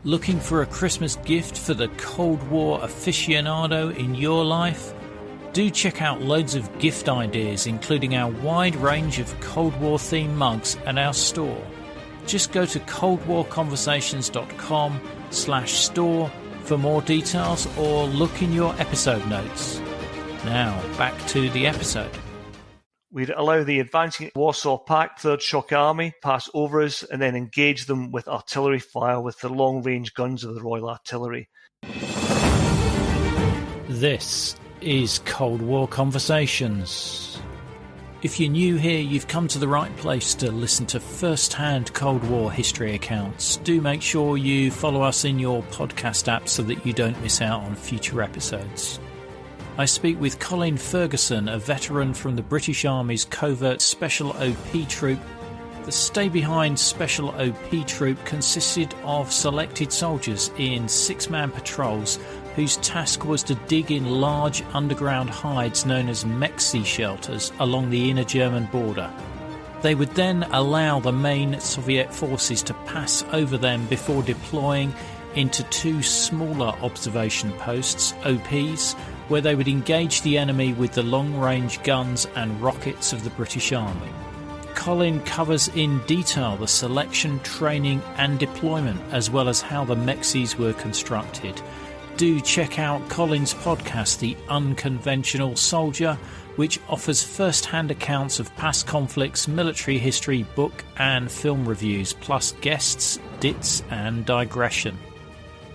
Looking for a Christmas gift for the Cold War aficionado in your life? Do check out loads of gift ideas, including our wide range of Cold War themed mugs at our store. Just go to coldwarconversations.com/store for more details, or look in your episode notes. Now, back to the episode. We'd allow the advancing Warsaw Pact Third Shock Army pass over us and then engage them with artillery fire with the long-range guns of the Royal Artillery. This is Cold War Conversations. If you're new here, you've come to the right place to listen to first-hand Cold War history accounts. Do make sure you follow us in your podcast app so that you don't miss out on future episodes. I speak with Colin Ferguson, a veteran from the British Army's covert Special OP Troop. The stay-behind Special OP Troop consisted of selected soldiers in six-man patrols whose task was to dig in large underground hides known as mexe shelters along the inner German border. They would then allow the main Soviet forces to pass over them before deploying into two smaller observation posts, OPs, where they would engage the enemy with the long-range guns and rockets of the British Army. Colin covers in detail the selection, training and deployment, as well as how the mexes were constructed. Do check out Colin's podcast, The Unconventional Soldier, which offers first-hand accounts of past conflicts, military history, book and film reviews, plus guests, dits and digression.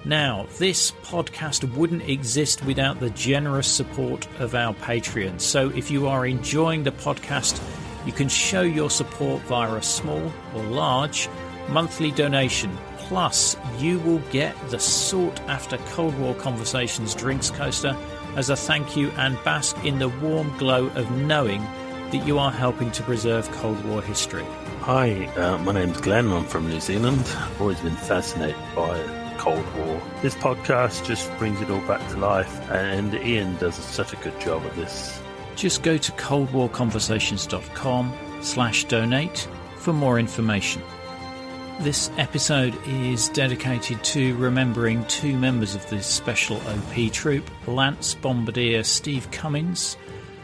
Now, this podcast wouldn't exist without the generous support of our Patreons. So if you are enjoying the podcast, you can show your support via a small or large monthly donation. Plus, you will get the sought-after Cold War Conversations drinks coaster as a thank you and bask in the warm glow of knowing that you are helping to preserve Cold War history. Hi, my name's Glenn. I'm from New Zealand. I've always been fascinated by Cold War. This podcast just brings it all back to life, and Ian does such a good job of this. Just go to coldwarconversations.com/donate for more information. This episode is dedicated to remembering two members of this Special OP Troop, Lance Bombardier Steve Cummins,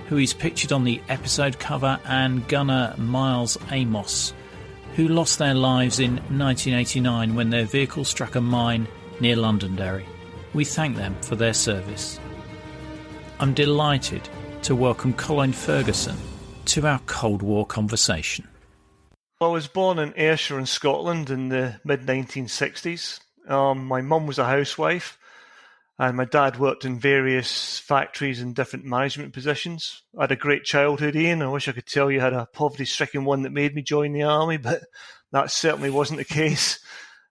who is pictured on the episode cover, and Gunner Miles Amos, who lost their lives in 1989 when their vehicle struck a mine near Londonderry. We thank them for their service. I'm delighted to welcome Colin Ferguson to our Cold War conversation. I was born in Ayrshire in Scotland in the mid-1960s. My mum was a housewife and my dad worked in various factories in different management positions. I had a great childhood, Ian. I wish I could tell you I had a poverty-stricken one that made me join the army, but that certainly wasn't the case.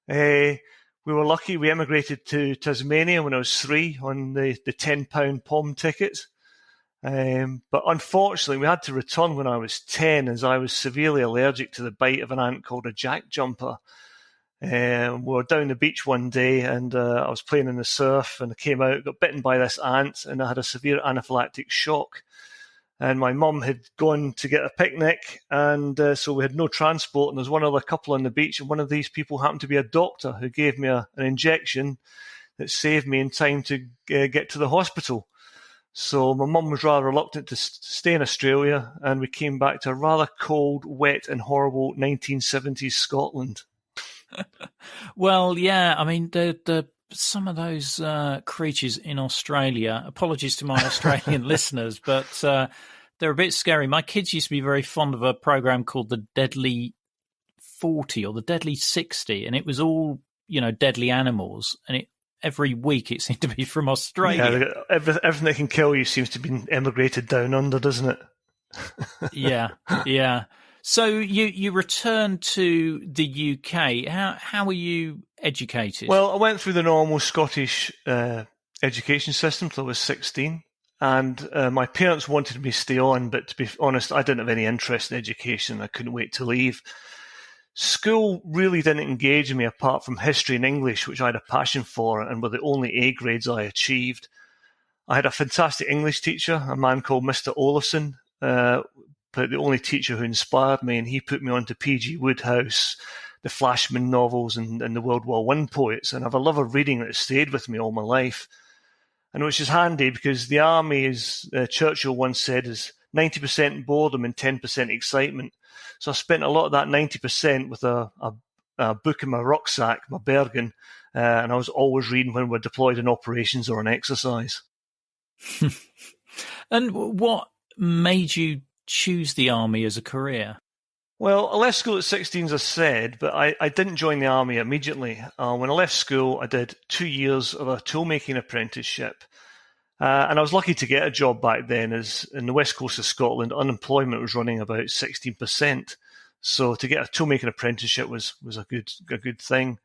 We were lucky. We emigrated to Tasmania when I was 3 on the £10 POM ticket. But unfortunately, we had to return when I was 10 as I was severely allergic to the bite of an ant called a jackjumper. We were down the beach one day and I was playing in the surf and I came out, got bitten by this ant, and I had a severe anaphylactic shock. And my mum had gone to get a picnic, and so we had no transport, and there was one other couple on the beach, and one of these people happened to be a doctor who gave me an injection that saved me in time to get to the hospital. So my mum was rather reluctant to stay in Australia, and we came back to a rather cold, wet and horrible 1970s Scotland. Well, yeah, I mean, some of those creatures in Australia, apologies to my Australian listeners, but they're a bit scary. My kids used to be very fond of a program called the Deadly 40 or the Deadly 60, and it was all, deadly animals, and every week it seemed to be from Australia. Yeah, everything that can kill you seems to be emigrated down under, doesn't it? Yeah. So you returned to the UK. How were you educated? Well, I went through the normal Scottish education system till I was 16, and my parents wanted me to stay on, but to be honest, I didn't have any interest in education. I couldn't wait to leave. School really didn't engage me apart from history and English, which I had a passion for and were the only A grades I achieved. I had a fantastic English teacher, a man called Mr. Olafson, but the only teacher who inspired me, and he put me on to P.G. Woodhouse, the Flashman novels and the World War I poets, and I have a love of reading that has stayed with me all my life. And which is handy because the army, as Churchill once said, is 90% boredom and 10% excitement. So I spent a lot of that 90% with a book in my rucksack, my Bergen, and I was always reading when we're deployed in operations or on exercise. And what made you choose the army as a career? Well, I left school at 16, as I said, but I didn't join the army immediately. When I left school, I did 2 years of a toolmaking apprenticeship. And I was lucky to get a job back then, as in the west coast of Scotland, unemployment was running about 16%. So to get a toolmaking apprenticeship was a good thing.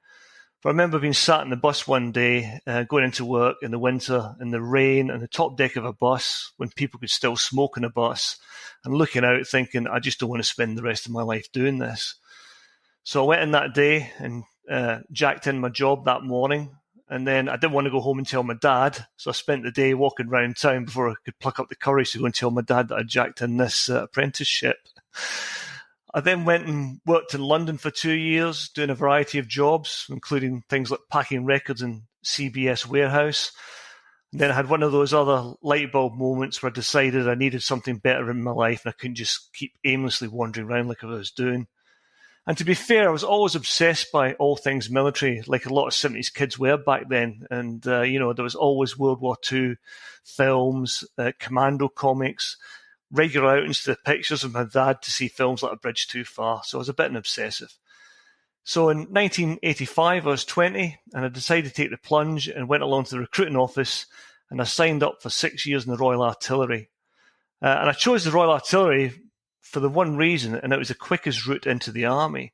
But I remember being sat in the bus one day, going into work in the winter, in the rain, on the top deck of a bus, when people could still smoke in a bus, and looking out thinking, I just don't want to spend the rest of my life doing this. So I went in that day and jacked in my job that morning. And then I didn't want to go home and tell my dad, so I spent the day walking around town before I could pluck up the courage to go and tell my dad that I jacked in this apprenticeship. I then went and worked in London for 2 years, doing a variety of jobs, including things like packing records in CBS warehouse. And then I had one of those other light bulb moments where I decided I needed something better in my life and I couldn't just keep aimlessly wandering around like I was doing. And to be fair, I was always obsessed by all things military, like a lot of 70s kids were back then. And, there was always World War II films, commando comics, regular outings to the pictures of my dad to see films like A Bridge Too Far. So I was a bit of an obsessive. So in 1985, I was 20, and I decided to take the plunge and went along to the recruiting office, and I signed up for 6 years in the Royal Artillery. And I chose the Royal Artillery for the one reason, and it was the quickest route into the army.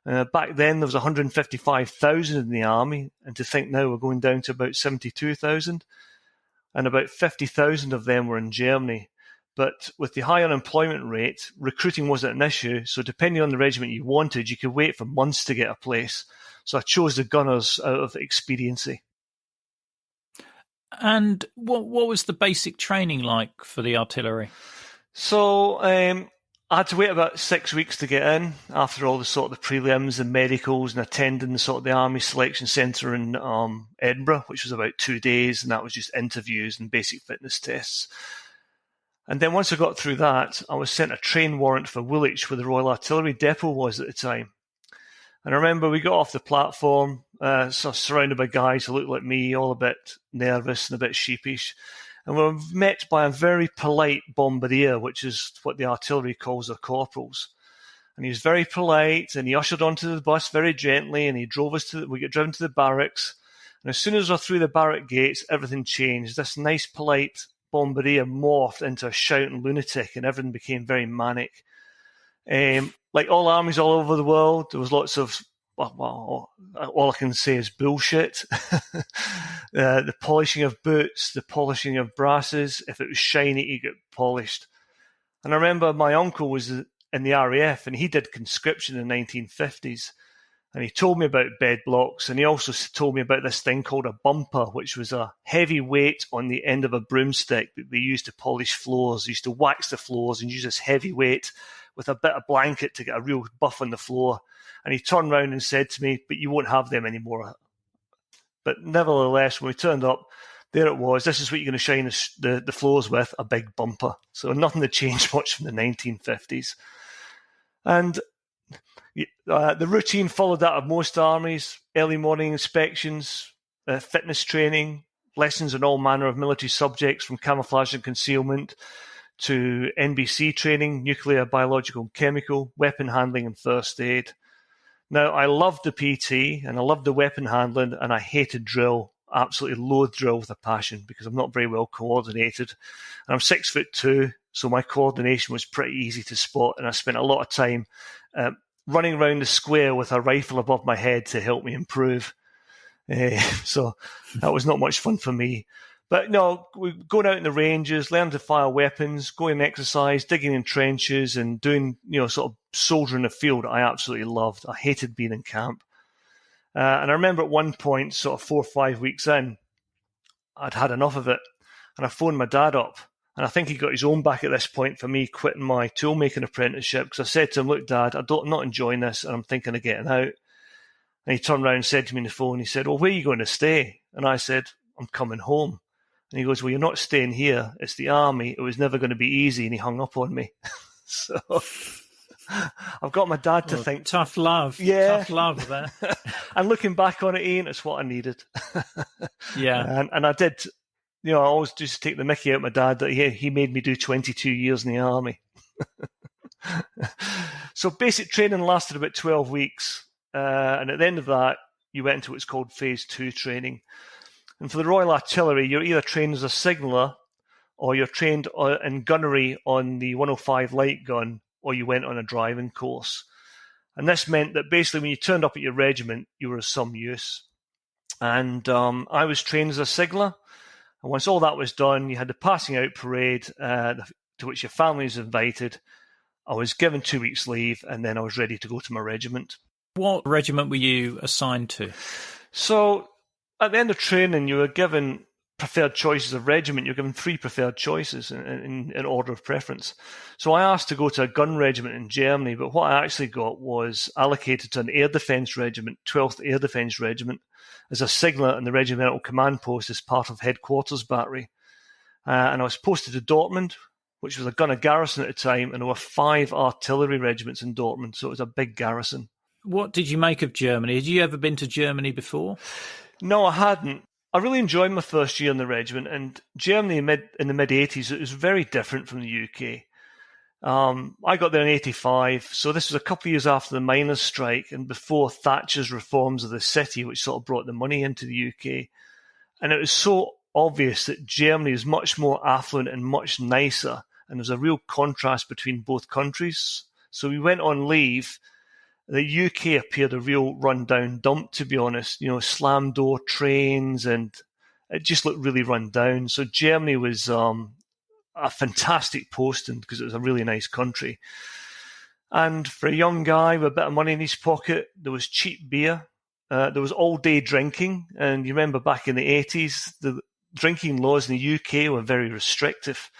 Back then, there was 155,000 in the army, and to think now we're going down to about 72,000, and about 50,000 of them were in Germany. But with the high unemployment rate, recruiting wasn't an issue, so depending on the regiment you wanted, you could wait for months to get a place. So I chose the gunners out of expediency. And what was the basic training like for the artillery? So I had to wait about 6 weeks to get in after all the sort of the prelims and medicals and attending the sort of the Army Selection Centre in Edinburgh, which was about 2 days, and that was just interviews and basic fitness tests. And then once I got through that, I was sent a train warrant for Woolwich, where the Royal Artillery depot was at the time. And I remember we got off the platform, surrounded by guys who looked like me, all a bit nervous and a bit sheepish. And we were met by a very polite bombardier, which is what the artillery calls their corporals. And he was very polite, and he ushered onto the bus very gently, and he drove us we got driven to the barracks. And as soon as we were through the barrack gates, everything changed. This nice, polite bombardier morphed into a shouting lunatic, and everything became very manic. Like all armies all over the world, there was lots of, well, all I can say is bullshit. The polishing of boots, the polishing of brasses. If it was shiny, it got polished. And I remember my uncle was in the RAF, and he did conscription in the 1950s. And he told me about bed blocks, and he also told me about this thing called a bumper, which was a heavy weight on the end of a broomstick that they used to polish floors. They used to wax the floors and use this heavy weight with a bit of blanket to get a real buff on the floor. And he turned around and said to me, but you won't have them anymore. But nevertheless, when we turned up, there it was. This is what you're going to shine the floors with, a big bumper. So nothing had changed much from the 1950s. And the routine followed that of most armies: early morning inspections, fitness training, lessons on all manner of military subjects from camouflage and concealment to NBC training, nuclear, biological, and chemical, weapon handling and first aid. Now, I loved the PT and I loved the weapon handling, and I hated drill, absolutely loathed drill with a passion because I'm not very well coordinated. And I'm 6'2", so my coordination was pretty easy to spot, and I spent a lot of time running around the square with a rifle above my head to help me improve. So that was not much fun for me. But no, going out in the ranges, learning to fire weapons, going exercise, digging in trenches, and doing, sort of soldier in the field, I absolutely loved. I hated being in camp. And I remember at one point, sort of 4 or 5 weeks in, I'd had enough of it. And I phoned my dad up. And I think he got his own back at this point for me quitting my toolmaking apprenticeship, because I said to him, look, Dad, I'm not enjoying this, and I'm thinking of getting out. And he turned around and said to me on the phone, he said, well, where are you going to stay? And I said, I'm coming home. And he goes, well, you're not staying here. It's the army. It was never going to be easy. And he hung up on me. So I've got my dad to think. Tough love. Yeah. Tough love there. And looking back on it, Ian, it's what I needed. Yeah. And I did, I always just take the mickey out of my dad that he made me do 22 years in the army. So basic training lasted about 12 weeks. And at the end of that, you went into what's called Phase 2 training. And for the Royal Artillery, you're either trained as a signaller or you're trained in gunnery on the 105 light gun, or you went on a driving course. And this meant that basically when you turned up at your regiment, you were of some use. And I was trained as a signaller. And once all that was done, you had the passing out parade to which your family was invited. I was given 2 weeks leave, and then I was ready to go to my regiment. What regiment were you assigned to? So at the end of training, you were given preferred choices of regiment. You're given 3 preferred choices in order of preference. So I asked to go to a gun regiment in Germany, but what I actually got was allocated to an air defence regiment, 12th Air Defence Regiment, as a signaller in the regimental command post as part of headquarters battery. And I was posted to Dortmund, which was a gunner garrison at the time, and there were 5 artillery regiments in Dortmund, so it was a big garrison. What did you make of Germany? Had you ever been to Germany before? No, I hadn't. I really enjoyed my first year in the regiment, and Germany in the mid-80s, it was very different from the UK. I got there in 85, so this was a couple of years after the miners' strike and before Thatcher's reforms of the city, which sort of brought the money into the UK. And it was so obvious that Germany is much more affluent and much nicer, and there's a real contrast between both countries. So we went on leave. The UK appeared a real run-down dump, to be honest. Slam door trains, and it just looked really run down. So Germany was a fantastic posting because it was a really nice country. And for a young guy with a bit of money in his pocket, there was cheap beer. There was all-day drinking. And you remember back in the 80s, the drinking laws in the UK were very restrictive.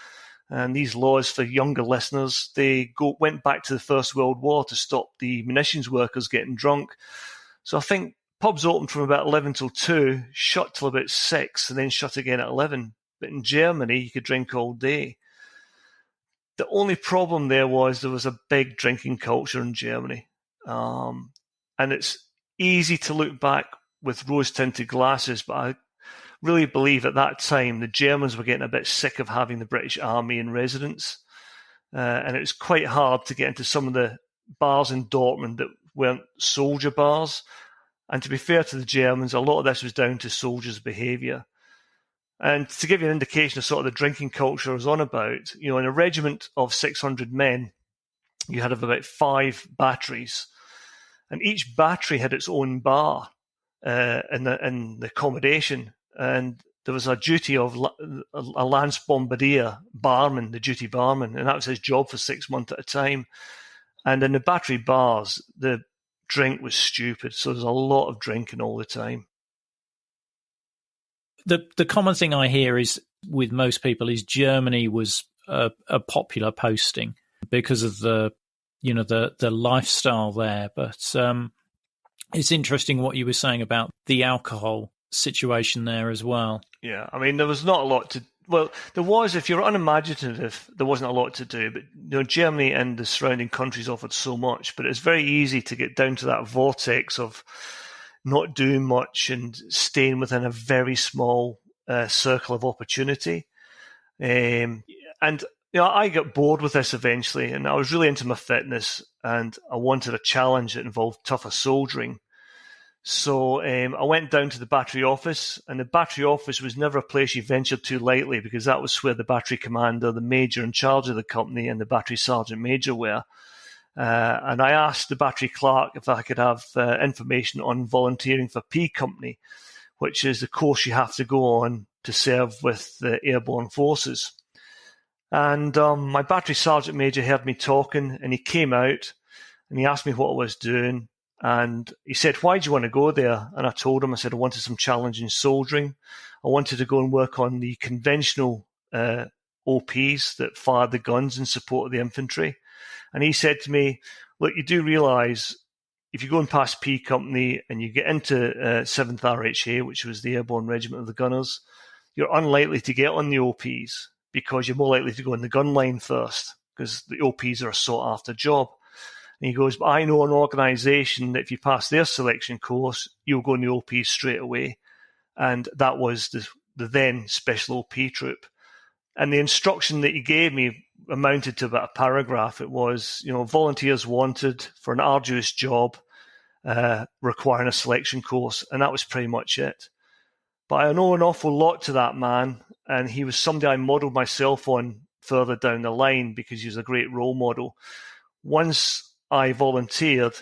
And these laws, for younger listeners, they went back to the First World War to stop the munitions workers getting drunk. So I think pubs opened from about 11 till 2, shut till about 6, and then shut again at 11. But in Germany, you could drink all day. The only problem there was a big drinking culture in Germany. And it's easy to look back with rose-tinted glasses, but I really believe at that time the Germans were getting a bit sick of having the British Army in residence. And it was quite hard to get into some of the bars in Dortmund that weren't soldier bars. And to be fair to the Germans, a lot of this was down to soldiers' behaviour. And to give you an indication of sort of the drinking culture I was on about, in a regiment of 600 men, you had about 5 batteries. And each battery had its own bar in the accommodation. And there was a duty of a Lance Bombardier barman, the duty barman, and that was his job for 6 months at a time. And in the battery bars, the drink was stupid, so there's a lot of drinking all the time. The common thing I hear is with most people is Germany was a popular posting because of the lifestyle there. But it's interesting what you were saying about the alcohol situation there as well. Yeah, I mean, there was not a lot to... Well, there was, if you're unimaginative, there wasn't a lot to do. But Germany and the surrounding countries offered so much, but it's very easy to get down to that vortex of not doing much and staying within a very small circle of opportunity. And I got bored with this eventually, and I was really into my fitness, and I wanted a challenge that involved tougher soldiering. So I went down to the battery office, and the battery office was never a place you ventured to lightly because that was where the battery commander, the major in charge of the company, and the battery sergeant major were. And I asked the battery clerk if I could have information on volunteering for P Company, which is the course you have to go on to serve with the airborne forces. And my battery sergeant major heard me talking, and he came out and he asked me what I was doing. And he said, why do you want to go there? And I told him, I said, I wanted some challenging soldiering. I wanted to go and work on the conventional OPs that fired the guns in support of the infantry. And he said to me, look, you do realise if you're going past P Company and you get into 7th RHA, which was the Airborne Regiment of the Gunners, you're unlikely to get on the OPs because you're more likely to go in the gun line first because the OPs are a sought-after job. And he goes, but I know an organisation that if you pass their selection course, you'll go in the OPs straight away. And that was the then Special OP troop. And the instruction that he gave me amounted to about a paragraph. It was, volunteers wanted for an arduous job requiring a selection course. And that was pretty much it. But I know an awful lot to that man. And he was somebody I modelled myself on further down the line because he was a great role model. Once I volunteered,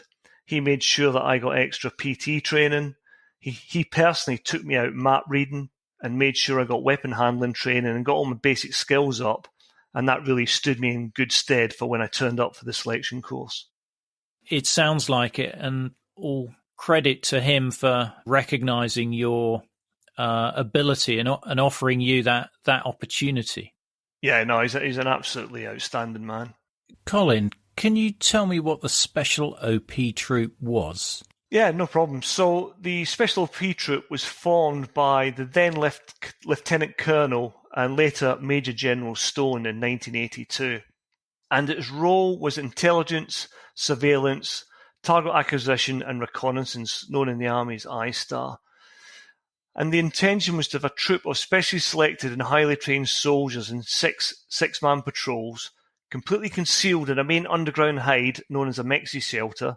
he made sure that I got extra PT training. He personally took me out map reading and made sure I got weapon handling training and got all my basic skills up. And that really stood me in good stead for when I turned up for the selection course. It sounds like it, and all credit to him for recognising your ability and offering you that opportunity. Yeah, no, he's an absolutely outstanding man. Colin, can you tell me what the Special OP troop was? Yeah, no problem. So the Special OP troop was formed by the then Lieutenant Colonel and later Major General Stone in 1982. And its role was intelligence, surveillance, target acquisition and reconnaissance, known in the Army's I-Star. And the intention was to have a troop of specially selected and highly trained soldiers in six-man patrols, completely concealed in a main underground hide known as a mexe shelter,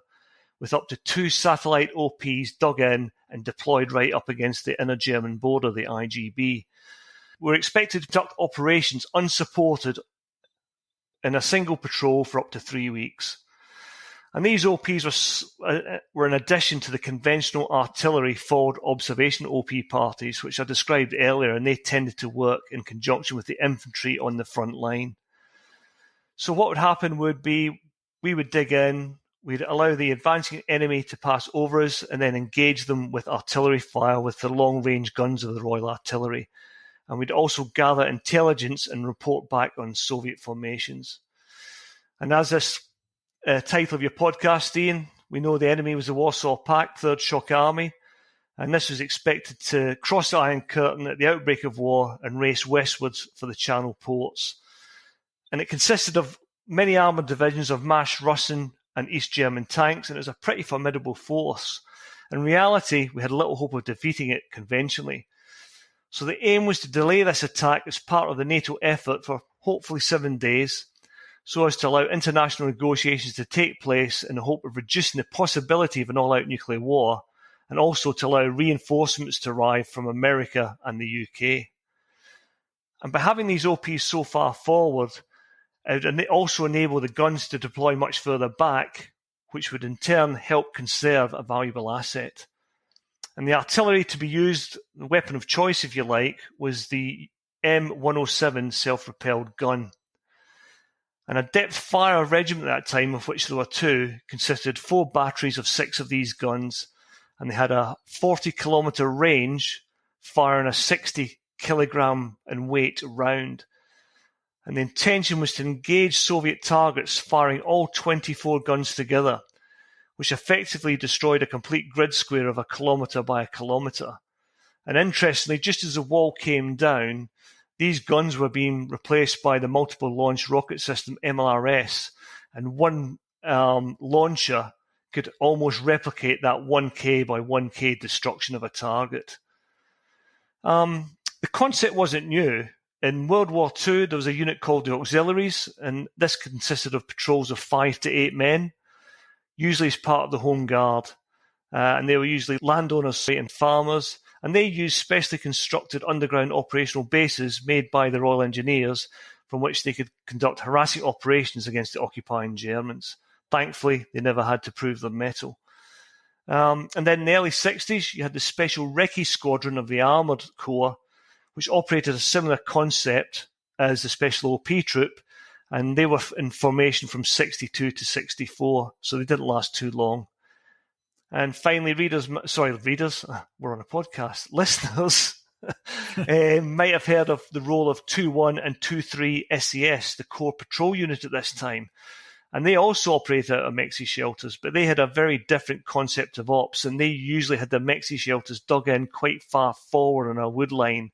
with up to 2 satellite OPs dug in and deployed right up against the inner German border, the IGB. We're expected to conduct operations unsupported in a single patrol for up to 3 weeks. And these OPs were in addition to the conventional artillery forward observation OP parties, which I described earlier, and they tended to work in conjunction with the infantry on the front line. So what would happen would be we would dig in, we'd allow the advancing enemy to pass over us and then engage them with artillery fire with the long-range guns of the Royal Artillery. And we'd also gather intelligence and report back on Soviet formations. And as this title of your podcast, Ian, we know the enemy was the Warsaw Pact, Third Shock Army, and this was expected to cross the Iron Curtain at the outbreak of war and race westwards for the Channel ports. And it consisted of many armoured divisions of massed Russian and East German tanks, and it was a pretty formidable force. In reality, we had little hope of defeating it conventionally. So the aim was to delay this attack as part of the NATO effort for hopefully 7 days, so as to allow international negotiations to take place in the hope of reducing the possibility of an all-out nuclear war, and also to allow reinforcements to arrive from America and the UK. And by having these OPs so far forward, it would also enable the guns to deploy much further back, which would in turn help conserve a valuable asset. And the artillery to be used, the weapon of choice if you like, was the M107 self-propelled gun. And a depth fire regiment at that time, of which there were 2, consisted 4 batteries of 6 of these guns, and they had a 40-kilometre range, firing a 60-kilogram in weight round. And the intention was to engage Soviet targets, firing all 24 guns together, which effectively destroyed a complete grid square of 1 kilometre by 1 kilometre. And interestingly, just as the wall came down, these guns were being replaced by the multiple launch rocket system MLRS, and one launcher could almost replicate that 1K by 1K destruction of a target. The concept wasn't new. In World War II, there was a unit called the Auxiliaries, and this consisted of patrols of 5 to 8 men, usually as part of the Home Guard. And they were usually landowners and farmers, and they used specially constructed underground operational bases made by the Royal Engineers from which they could conduct harassing operations against the occupying Germans. Thankfully, they never had to prove their mettle. And then in the early 60s, you had the Special Recce Squadron of the Armoured Corps, which operated a similar concept as the Special OP troop, and they were in formation from 62 to 64, so they didn't last too long. And finally, readers, we're on a podcast, listeners might have heard of the role of 2-1 and 2-3 SES, the Corps Patrol Unit at this time. And they also operate out of mexe shelters, but they had a very different concept of ops, and they usually had their mexe shelters dug in quite far forward on a wood line.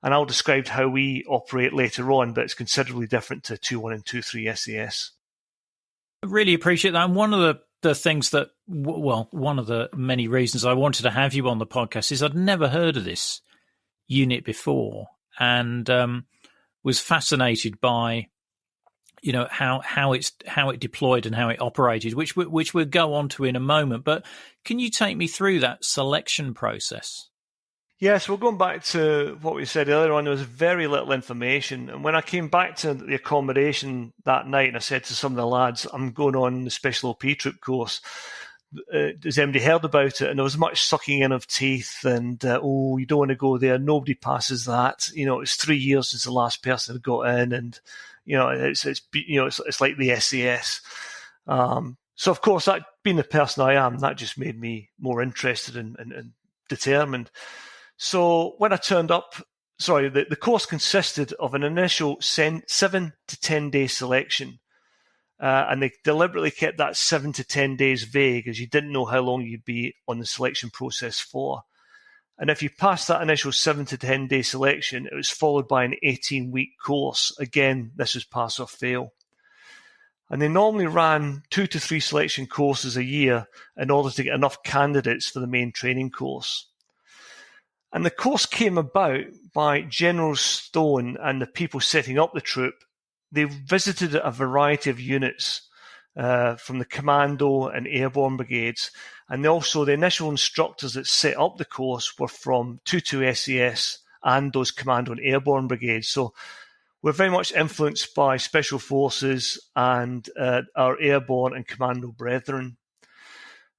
And I'll describe how we operate later on, but it's considerably different to 2.1 and 2.3 SAS. I really appreciate that. And one of the things that, well, one of the many reasons I wanted to have you on the podcast is I'd never heard of this unit before, and was fascinated by, you know, how it deployed and how it operated, which we'll go on to in a moment. But can you take me through that selection process? Yes, we're going back to what we said earlier on. There was very little information, and when I came back to the accommodation that night, and I said to some of the lads, "I'm going on the Special OP Troop course. Has anybody heard about it?" And there was much sucking in of teeth, and you don't want to go there. Nobody passes that. You know, it's 3 years since the last person had got in, and you know, it's like the SAS. So of course, that being the person I am, that just made me more interested and determined. So when I turned up, the course consisted of an initial 7 to 10 day selection. And they deliberately kept that 7 to 10 days vague, as you didn't know how long you'd be on the selection process for. And if you passed that initial 7 to 10 day selection, it was followed by an 18-week course. Again, this was pass or fail. And they normally ran 2 to 3 selection courses a year in order to get enough candidates for the main training course. And the course came about by General Stone and the people setting up the troop. They visited a variety of units from the commando and airborne brigades. And also the initial instructors that set up the course were from 2.2 SAS and those commando and airborne brigades. So we're very much influenced by special forces and our airborne and commando brethren.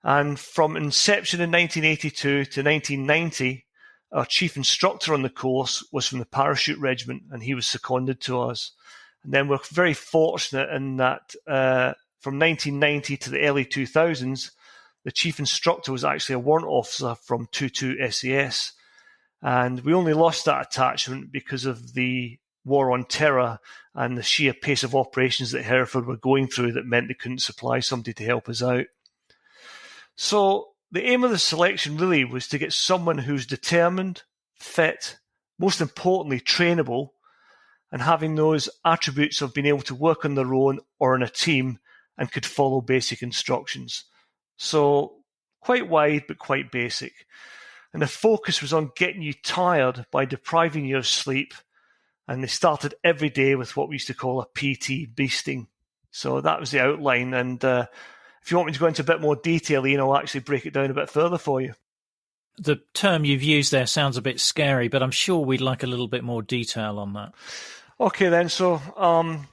And from inception in 1982 to 1990, our chief instructor on the course was from the parachute regiment, and he was seconded to us. And then we're very fortunate in that from 1990 to the early 2000s, the chief instructor was actually a warrant officer from 2.2 SAS. And we only lost that attachment because of the war on terror and the sheer pace of operations that Hereford were going through that meant they couldn't supply somebody to help us out. So the aim of the selection really was to get someone who's determined, fit, most importantly, trainable, and having those attributes of being able to work on their own or in a team and could follow basic instructions. So quite wide, but quite basic. And the focus was on getting you tired by depriving you of sleep. And they started every day with what we used to call a PT beasting. So that was the outline. And if you want me to go into a bit more detail, Ian, I'll actually break it down a bit further for you. The term you've used there sounds a bit scary, but I'm sure we'd like a little bit more detail on that. Okay, then. So on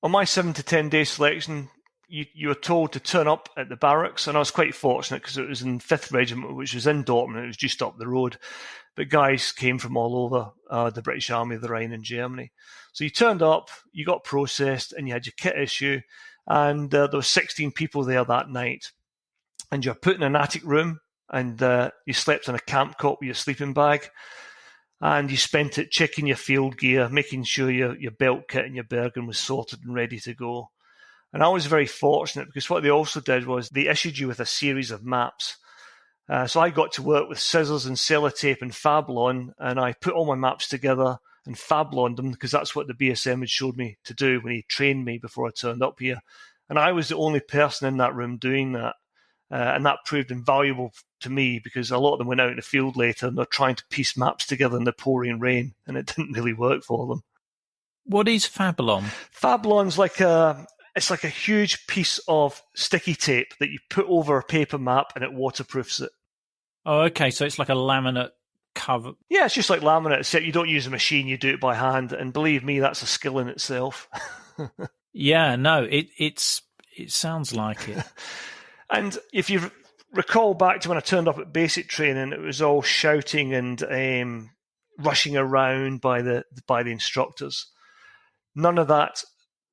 my 7 to 10 day selection, you were told to turn up at the barracks, and I was quite fortunate because it was in 5th Regiment, which was in Dortmund. It was just up the road. But guys came from all over the British Army, the Rhine and Germany. So you turned up, you got processed, and you had your kit issue. And there were 16 people there that night. And you're put in an attic room, and you slept in a camp cot with your sleeping bag. And you spent it checking your field gear, making sure your belt kit and your Bergen was sorted and ready to go. And I was very fortunate because what they also did was they issued you with a series of maps. So I got to work with scissors and sellotape and Fablon, and I put all my maps together and Fabloned them because that's what the BSM had showed me to do when he trained me before I turned up here. And I was the only person in that room doing that. And that proved invaluable to me because a lot of them went out in the field later and they're trying to piece maps together in the pouring rain, and it didn't really work for them. What is Fablon? Fablon's like it's like a huge piece of sticky tape that you put over a paper map and it waterproofs it. Oh, okay. So it's like a laminate cover. Yeah, it's just like laminate, except you don't use a machine, you do it by hand. And believe me, that's a skill in itself. Yeah, no, it sounds like it. And if you recall back to when I turned up at basic training, it was all shouting and rushing around by the instructors. None of that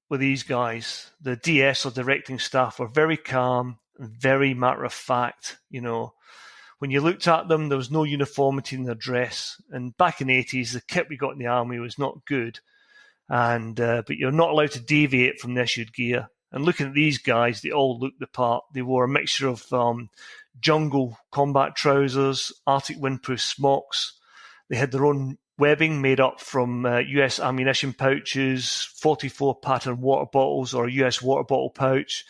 with these guys. The DS or directing staff were very calm and very matter of fact. You know, when you looked at them, there was no uniformity in their dress. And back in the 80s, the kit we got in the army was not good. And but you're not allowed to deviate from the issued gear. And looking at these guys, they all looked the part. They wore a mixture of jungle combat trousers, Arctic windproof smocks. They had their own webbing made up from US ammunition pouches, 44 pattern water bottles or a US water bottle pouch,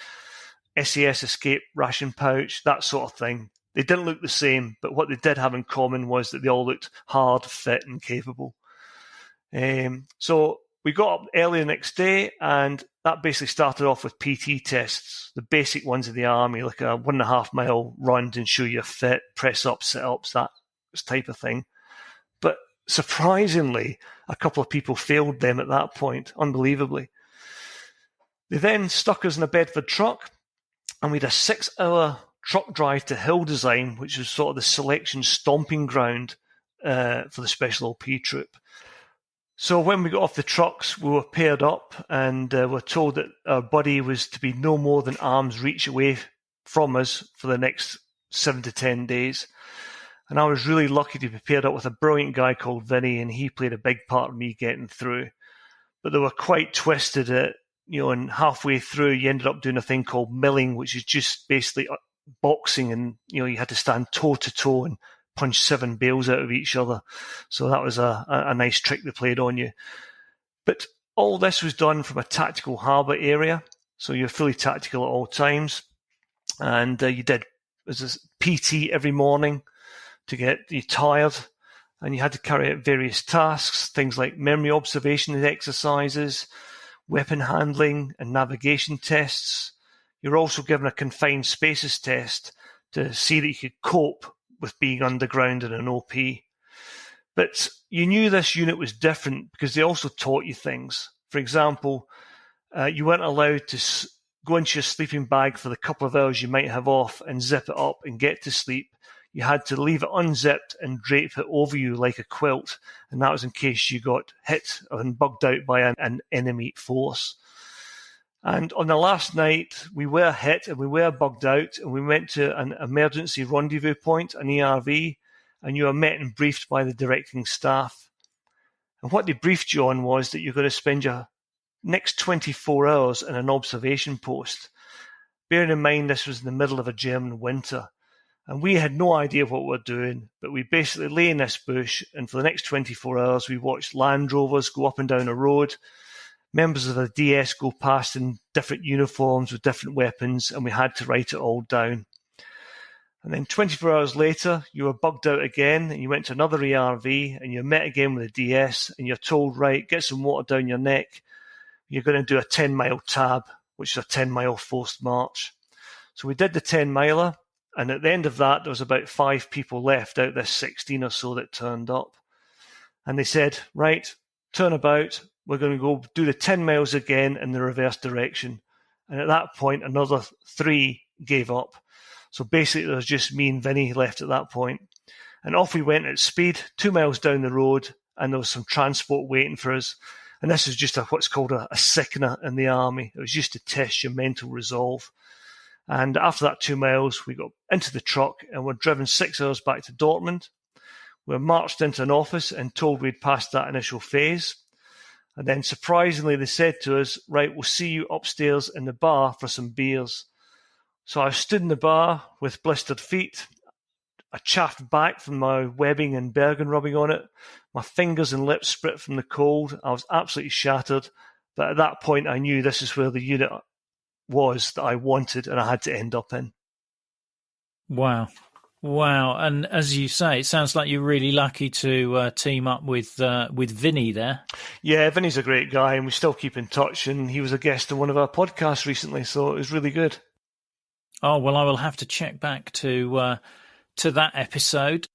SAS escape ration pouch, that sort of thing. They didn't look the same, but what they did have in common was that they all looked hard, fit, and capable. So we got up early the next day, and that basically started off with PT tests, the basic ones of the army, like a 1.5 mile run to ensure you're fit, press ups, sit ups, that type of thing. But surprisingly, a couple of people failed them at that point, unbelievably. They then stuck us in a Bedford truck, and we had a 6-hour truck drive to Hildesheim, which was sort of the selection stomping ground for the Special OP troop. So when we got off the trucks, we were paired up and were told that our buddy was to be no more than arm's reach away from us for the next 7 to 10 days. And I was really lucky to be paired up with a brilliant guy called Vinny, and he played a big part of me getting through. But they were quite twisted at, and halfway through you ended up doing a thing called milling, which is just basically boxing, and you had to stand toe to toe and punch 7 bales out of each other. So that was a nice trick they played on you. But all this was done from a tactical harbour area, so you're fully tactical at all times. And you did as a PT every morning to get you tired, and you had to carry out various tasks, things like memory observation exercises, weapon handling and navigation tests. You're also given a confined spaces test to see that you could cope with being underground in an OP. But you knew this unit was different because they also taught you things. For example, you weren't allowed to go into your sleeping bag for the couple of hours you might have off and zip it up and get to sleep. You had to leave it unzipped and drape it over you like a quilt, and that was in case you got hit and bugged out by an enemy force. And on the last night, we were hit and we were bugged out, and we went to an emergency rendezvous point, an ERV, and you were met and briefed by the directing staff. And what they briefed you on was that you're going to spend your next 24 hours in an observation post. Bearing in mind this was in the middle of a German winter, and we had no idea what we were doing, but we basically lay in this bush, and for the next 24 hours we watched Land Rovers go up and down a road, members of the DS go past in different uniforms with different weapons, and we had to write it all down. And then 24 hours later, you were bugged out again, and you went to another ERV, and you met again with the DS, and you're told, right, get some water down your neck. You're going to do a 10-mile tab, which is a 10-mile forced march. So we did the 10-miler, and at the end of that, there was about 5 people left out of this 16 or so that turned up. And they said, right, turn about, we're going to go do the 10 miles again in the reverse direction. And at that point, another 3 gave up. So basically, there was just me and Vinny left at that point. And off we went at speed, 2 miles down the road, and there was some transport waiting for us. And this is just what's called a sickener in the army. It was just to test your mental resolve. And after that 2 miles, we got into the truck and were driven 6 hours back to Dortmund. We were marched into an office and told we'd passed that initial phase. And then surprisingly, they said to us, right, we'll see you upstairs in the bar for some beers. So I stood in the bar with blistered feet, a chafed back from my webbing and Bergen rubbing on it. My fingers and lips split from the cold. I was absolutely shattered. But at that point, I knew this is where the unit was that I wanted and I had to end up in. Wow. And as you say, it sounds like you're really lucky to team up with Vinny there. Yeah, Vinny's a great guy, and we still keep in touch, and he was a guest on one of our podcasts recently, so it was really good. Oh, well, I will have to check back to that episode.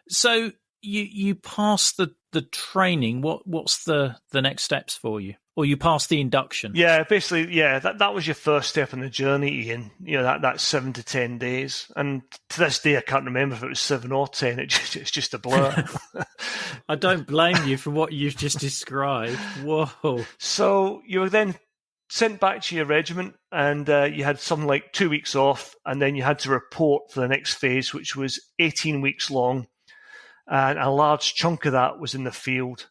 So you passed the training. What's the next steps for you? Or you passed the induction? Yeah, basically, yeah, that was your first step in the journey, Ian. That 7 to 10 days. And to this day, I can't remember if it was 7 or 10. It's just a blur. I don't blame you for what you've just described. Whoa. So you were then sent back to your regiment, and you had something like 2 weeks off, and then you had to report for the next phase, which was 18 weeks long. And a large chunk of that was in the field.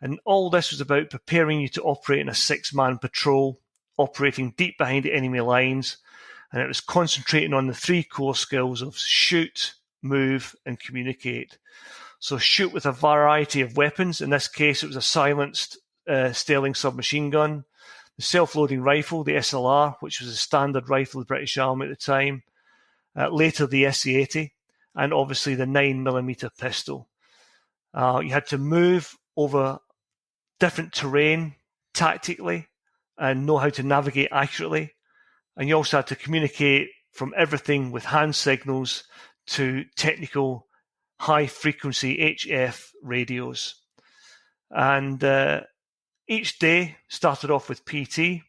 And all this was about preparing you to operate in a 6-man patrol operating deep behind the enemy lines, and it was concentrating on the 3 core skills of shoot, move, and communicate. So shoot with a variety of weapons. In this case, it was a silenced Sterling submachine gun, the self-loading rifle, the SLR, which was a standard rifle of the British Army at the time, later the SC-80, and obviously the 9mm pistol. You had to move over different terrain tactically and know how to navigate accurately. And you also had to communicate from everything with hand signals to technical high-frequency HF radios. And each day started off with PT,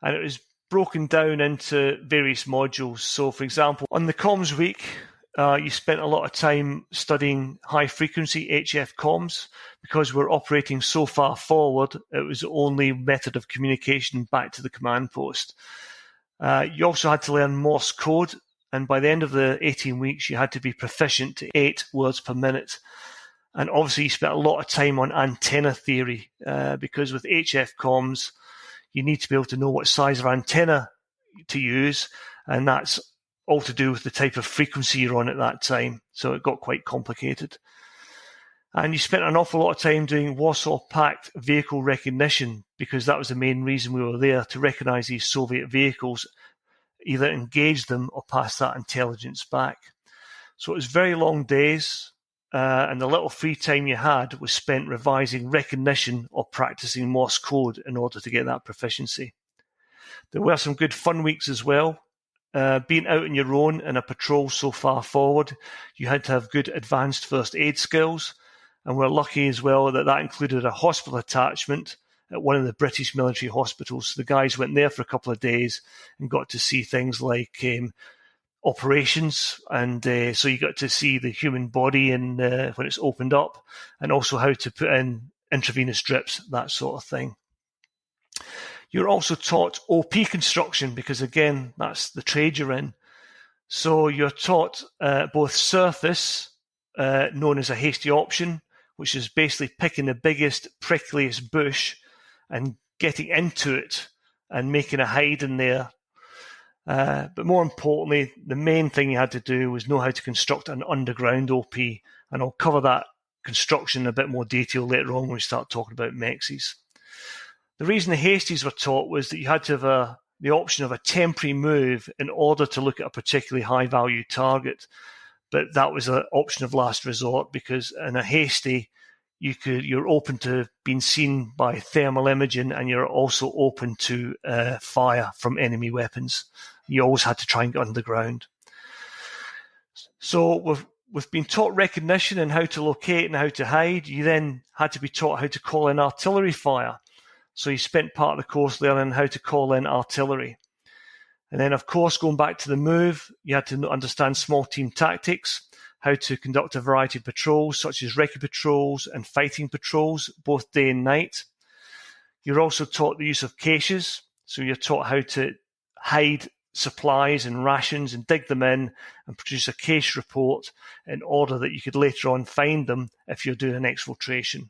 and it was broken down into various modules. So, for example, on the comms week, you spent a lot of time studying high-frequency HF comms. Because we're operating so far forward, it was the only method of communication back to the command post. You also had to learn Morse code, and by the end of the 18 weeks, you had to be proficient to 8 words per minute. And obviously, you spent a lot of time on antenna theory, because with HF comms, you need to be able to know what size of antenna to use, and that's all to do with the type of frequency you're on at that time. So it got quite complicated. And you spent an awful lot of time doing Warsaw Pact vehicle recognition, because that was the main reason we were there, to recognize these Soviet vehicles, either engage them or pass that intelligence back. So it was very long days, and the little free time you had was spent revising recognition or practicing Morse code in order to get that proficiency. There were some good fun weeks as well. Being out on your own in a patrol so far forward, you had to have good advanced first aid skills, and we're lucky as well that that included a hospital attachment at one of the British military hospitals. So the guys went there for a couple of days and got to see things like operations, and so you got to see the human body when it's opened up, and also how to put in intravenous drips, that sort of thing. You're also taught OP construction, because again, that's the trade you're in. So you're taught both surface, known as a hasty option, which is basically picking the biggest, prickliest bush and getting into it and making a hide in there. But more importantly, the main thing you had to do was know how to construct an underground OP, and I'll cover that construction in a bit more detail later on when we start talking about mexes. The reason the hasties were taught was that you had to have the option of a temporary move in order to look at a particularly high-value target. But that was an option of last resort, because in a hasty, you're open to being seen by thermal imaging, and you're also open to fire from enemy weapons. You always had to try and get underground. So we've been taught recognition and how to locate and how to hide. You then had to be taught how to call in artillery fire. So you spent part of the course learning how to call in artillery. And then, of course, going back to the move, you had to understand small team tactics, how to conduct a variety of patrols, such as recce patrols and fighting patrols, both day and night. You're also taught the use of caches. So you're taught how to hide supplies and rations and dig them in and produce a cache report in order that you could later on find them if you're doing an exfiltration.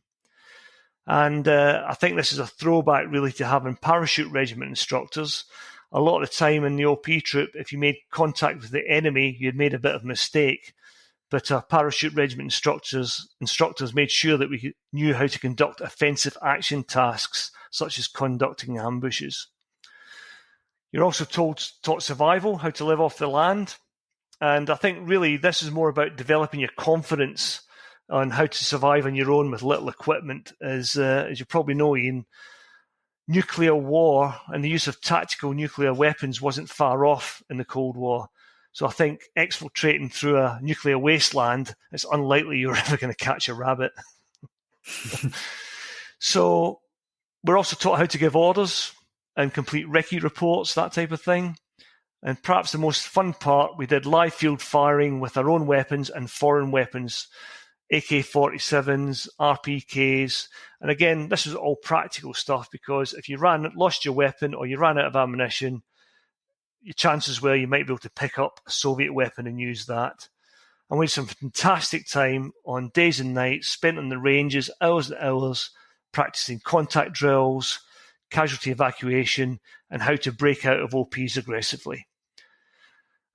And I think this is a throwback really to having parachute regiment instructors. A lot of the time in the OP troop, if you made contact with the enemy, you'd made a bit of a mistake. But our parachute regiment instructors made sure that we knew how to conduct offensive action tasks, such as conducting ambushes. You're also taught survival, how to live off the land. And I think really this is more about developing your confidence on how to survive on your own with little equipment. As you probably know, Ian, nuclear war and the use of tactical nuclear weapons wasn't far off in the Cold War. So I think exfiltrating through a nuclear wasteland, it's unlikely you're ever going to catch a rabbit. So we're also taught how to give orders and complete recce reports, that type of thing. And perhaps the most fun part, we did live field firing with our own weapons and foreign weapons, AK-47s, RPKs. And again, this is all practical stuff, because if you lost your weapon or you ran out of ammunition, your chances were you might be able to pick up a Soviet weapon and use that. And we had some fantastic time on days and nights spent on the ranges, hours and hours, practicing contact drills, casualty evacuation, and how to break out of OPs aggressively.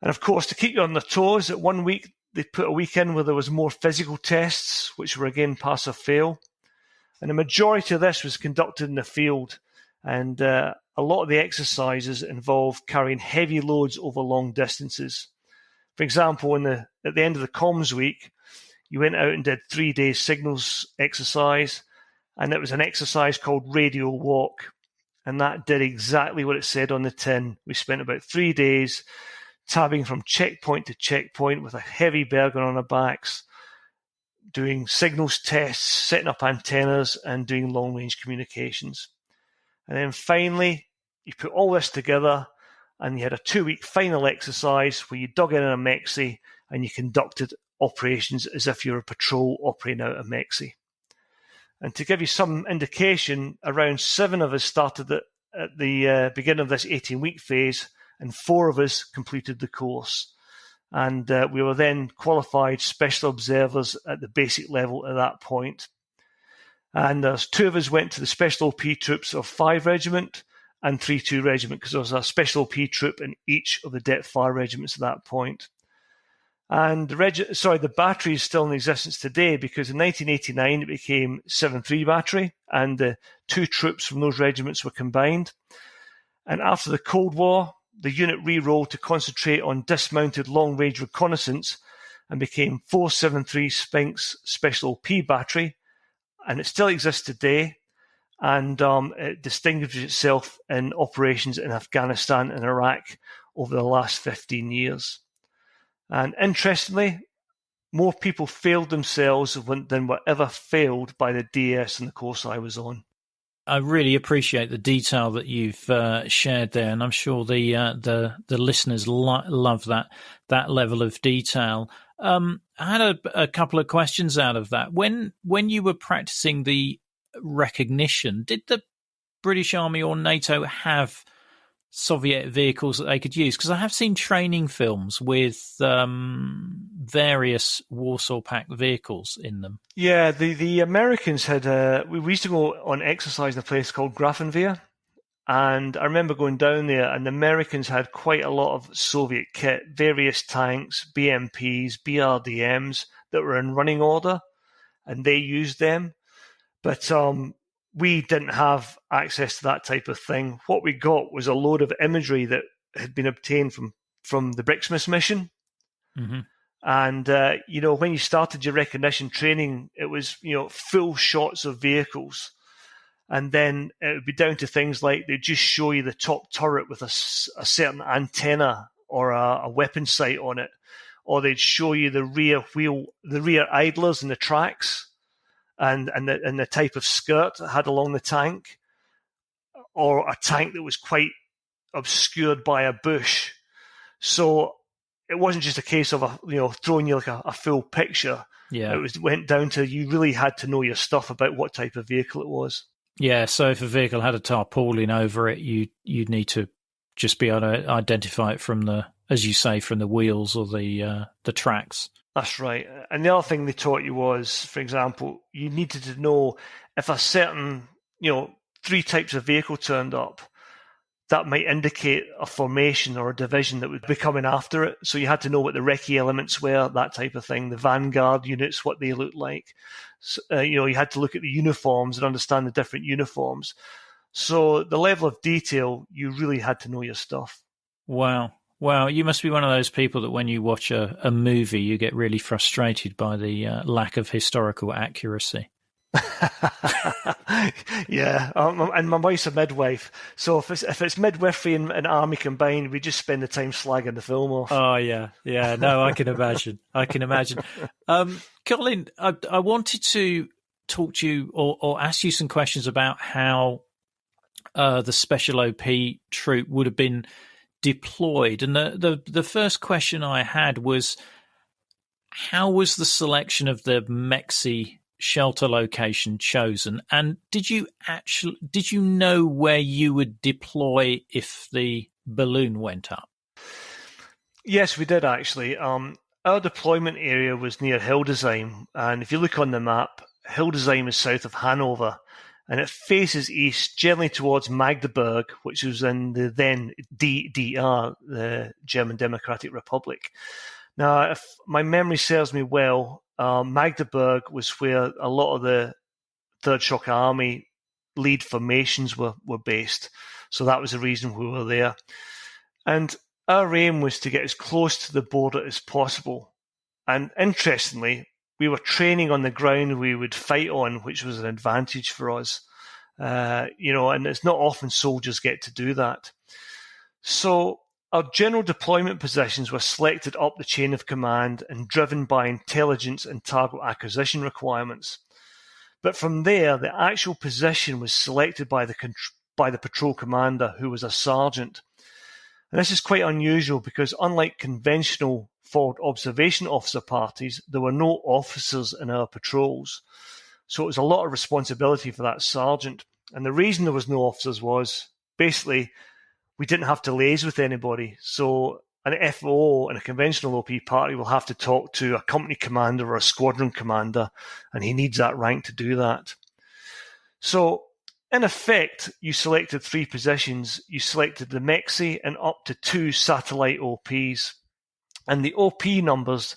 And of course, to keep you on their toes, at 1 week, they put a week in where there was more physical tests, which were again pass or fail. And the majority of this was conducted in the field. And a lot of the exercises involved carrying heavy loads over long distances. For example, at the end of the comms week, you went out and did 3 days signals exercise, and it was an exercise called radial walk. And that did exactly what it said on the tin. We spent about 3 days tabbing from checkpoint to checkpoint with a heavy burden on our backs, doing signals tests, setting up antennas, and doing long-range communications. And then finally, you put all this together, and you had a 2-week final exercise where you dug in a mexe and you conducted operations as if you were a patrol operating out a mexe. And to give you some indication, around 7 of us started at the beginning of this 18-week phase, and 4 of us completed the course. And we were then qualified special observers at the basic level at that point. And there's 2 of us went to the special OP troops of 5 Regiment and 3-2 Regiment, because there was a special OP troop in each of the depth fire regiments at that point. And the battery is still in existence today, because in 1989 it became 7-3 Battery, and the 2 troops from those regiments were combined. And after the Cold War, the unit re-rolled to concentrate on dismounted long-range reconnaissance and became 473 Sphinx Special OP Battery, and it still exists today, and it distinguishes itself in operations in Afghanistan and Iraq over the last 15 years. And interestingly, more people failed themselves than were ever failed by the DS in the course I was on. I really appreciate the detail that you've shared there, and I'm sure the listeners love that level of detail. I had a couple of questions out of that. When you were practicing the recognition, did the British Army or NATO have Soviet vehicles that they could use? Because I have seen training films with various Warsaw Pact vehicles in them. Yeah, the Americans had we used to go on exercise in a place called Grafenwehr, and I remember going down there, and the Americans had quite a lot of Soviet kit, various tanks, BMPs, BRDMs that were in running order, and they used them. But we didn't have access to that type of thing. What we got was a load of imagery that had been obtained from the Brixmas mission. Mm-hmm. And, when you started your recognition training, it was, full shots of vehicles. And then it would be down to things like they'd just show you the top turret with a certain antenna or a weapon sight on it. Or they'd show you the rear idlers and the tracks. And the type of skirt it had along the tank, or a tank that was quite obscured by a bush. So it wasn't just a case of throwing you like a full picture. Yeah, it went down to you really had to know your stuff about what type of vehicle it was. Yeah, so if a vehicle had a tarpaulin over it, you'd need to just be able to identify it from the wheels or the tracks. That's right. And the other thing they taught you was, for example, you needed to know if a certain, 3 types of vehicle turned up, that might indicate a formation or a division that would be coming after it. So you had to know what the recce elements were, that type of thing, the vanguard units, what they looked like. So, you had to look at the uniforms and understand the different uniforms. So the level of detail, you really had to know your stuff. Wow. Well, you must be one of those people that when you watch a movie, you get really frustrated by the lack of historical accuracy. Yeah, and my wife's a midwife, so if it's midwifery and army combined, we just spend the time slagging the film off. Oh yeah. No, I can imagine. Colin, I wanted to talk to you or ask you some questions about how the special OP troop would have been deployed, and the first question I had was, how was the selection of the mexe shelter location chosen, and did you know where you would deploy if the balloon went up? Yes, we did actually. Our deployment area was near Hildesheim, and if you look on the map, Hildesheim is south of Hanover, and it faces east, generally towards Magdeburg, which was in the then DDR, the German Democratic Republic. Now, if my memory serves me well, Magdeburg was where a lot of the Third Shock Army lead formations were based. So that was the reason we were there. And our aim was to get as close to the border as possible. And interestingly, we were training on the ground we would fight on, which was an advantage for us. And it's not often soldiers get to do that. So our general deployment positions were selected up the chain of command and driven by intelligence and target acquisition requirements. But from there, the actual position was selected by the patrol commander, who was a sergeant. And this is quite unusual because unlike conventional forward observation officer parties, there were no officers in our patrols. So it was a lot of responsibility for that sergeant. And the reason there was no officers was basically we didn't have to liaise with anybody. So an FO in a conventional OP party will have to talk to a company commander or a squadron commander, and he needs that rank to do that. So in effect, you selected 3 positions. You selected the mexe and up to 2 satellite OPs. And the OP numbers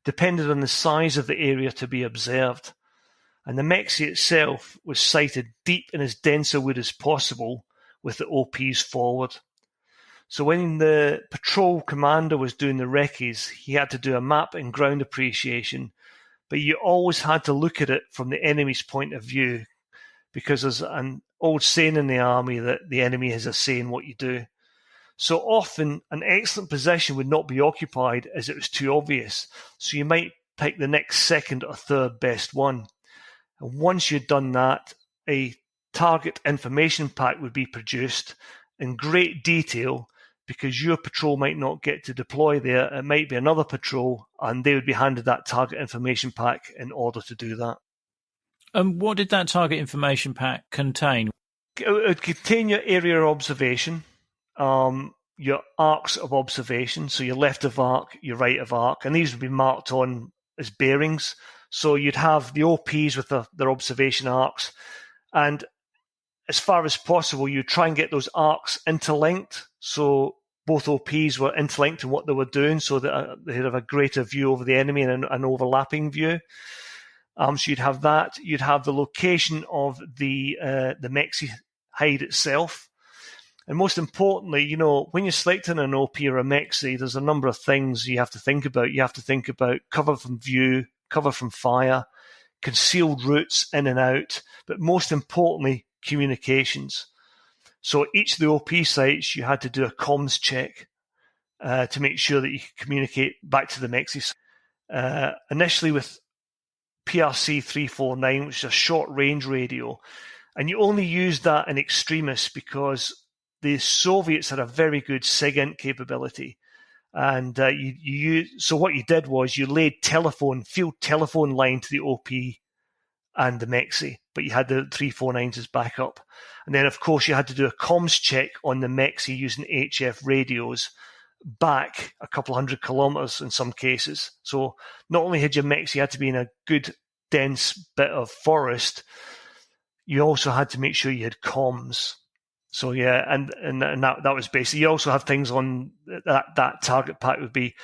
depended on the size of the area to be observed. And the mexe itself was sited deep in as dense a wood as possible with the OPs forward. So when the patrol commander was doing the recce's, he had to do a map and ground appreciation, but you always had to look at it from the enemy's point of view, because there's an old saying in the army that the enemy has a say in what you do. So often an excellent position would not be occupied as it was too obvious, so you might pick the next second or third best one. And once you'd done that, a target information pack would be produced in great detail, because your patrol might not get to deploy there. It might be another patrol, and they would be handed that target information pack in order to do that. And what did that target information pack contain? It would contain your area of observation, your arcs of observation, so your left of arc, your right of arc, and these would be marked on as bearings. So you'd have the OPs with their observation arcs, and as far as possible, you try and get those arcs interlinked, so both OPs were interlinked in what they were doing, so that they'd have a greater view over the enemy and an overlapping view. So you'd have that. You'd have the location of the mexe hide itself. And most importantly, when you're selecting an OP or a mexe, there's a number of things you have to think about. You have to think about cover from view, cover from fire, concealed routes in and out, but most importantly, communications. So each of the OP sites, you had to do a comms check to make sure that you could communicate back to the mexes. Initially with PRC 349, which is a short-range radio, and you only used that in extremis because the Soviets had a very good SIGINT capability. And so what you did was you laid field telephone line to the OP and the mexe, but you had the 349s as backup. And then, of course, you had to do a comms check on the mexe using HF radios back a couple hundred kilometers in some cases. So not only had your mexe had to be in a good, dense bit of forest, you also had to make sure you had comms. So yeah, and that was basically. You also have things on that target pack would be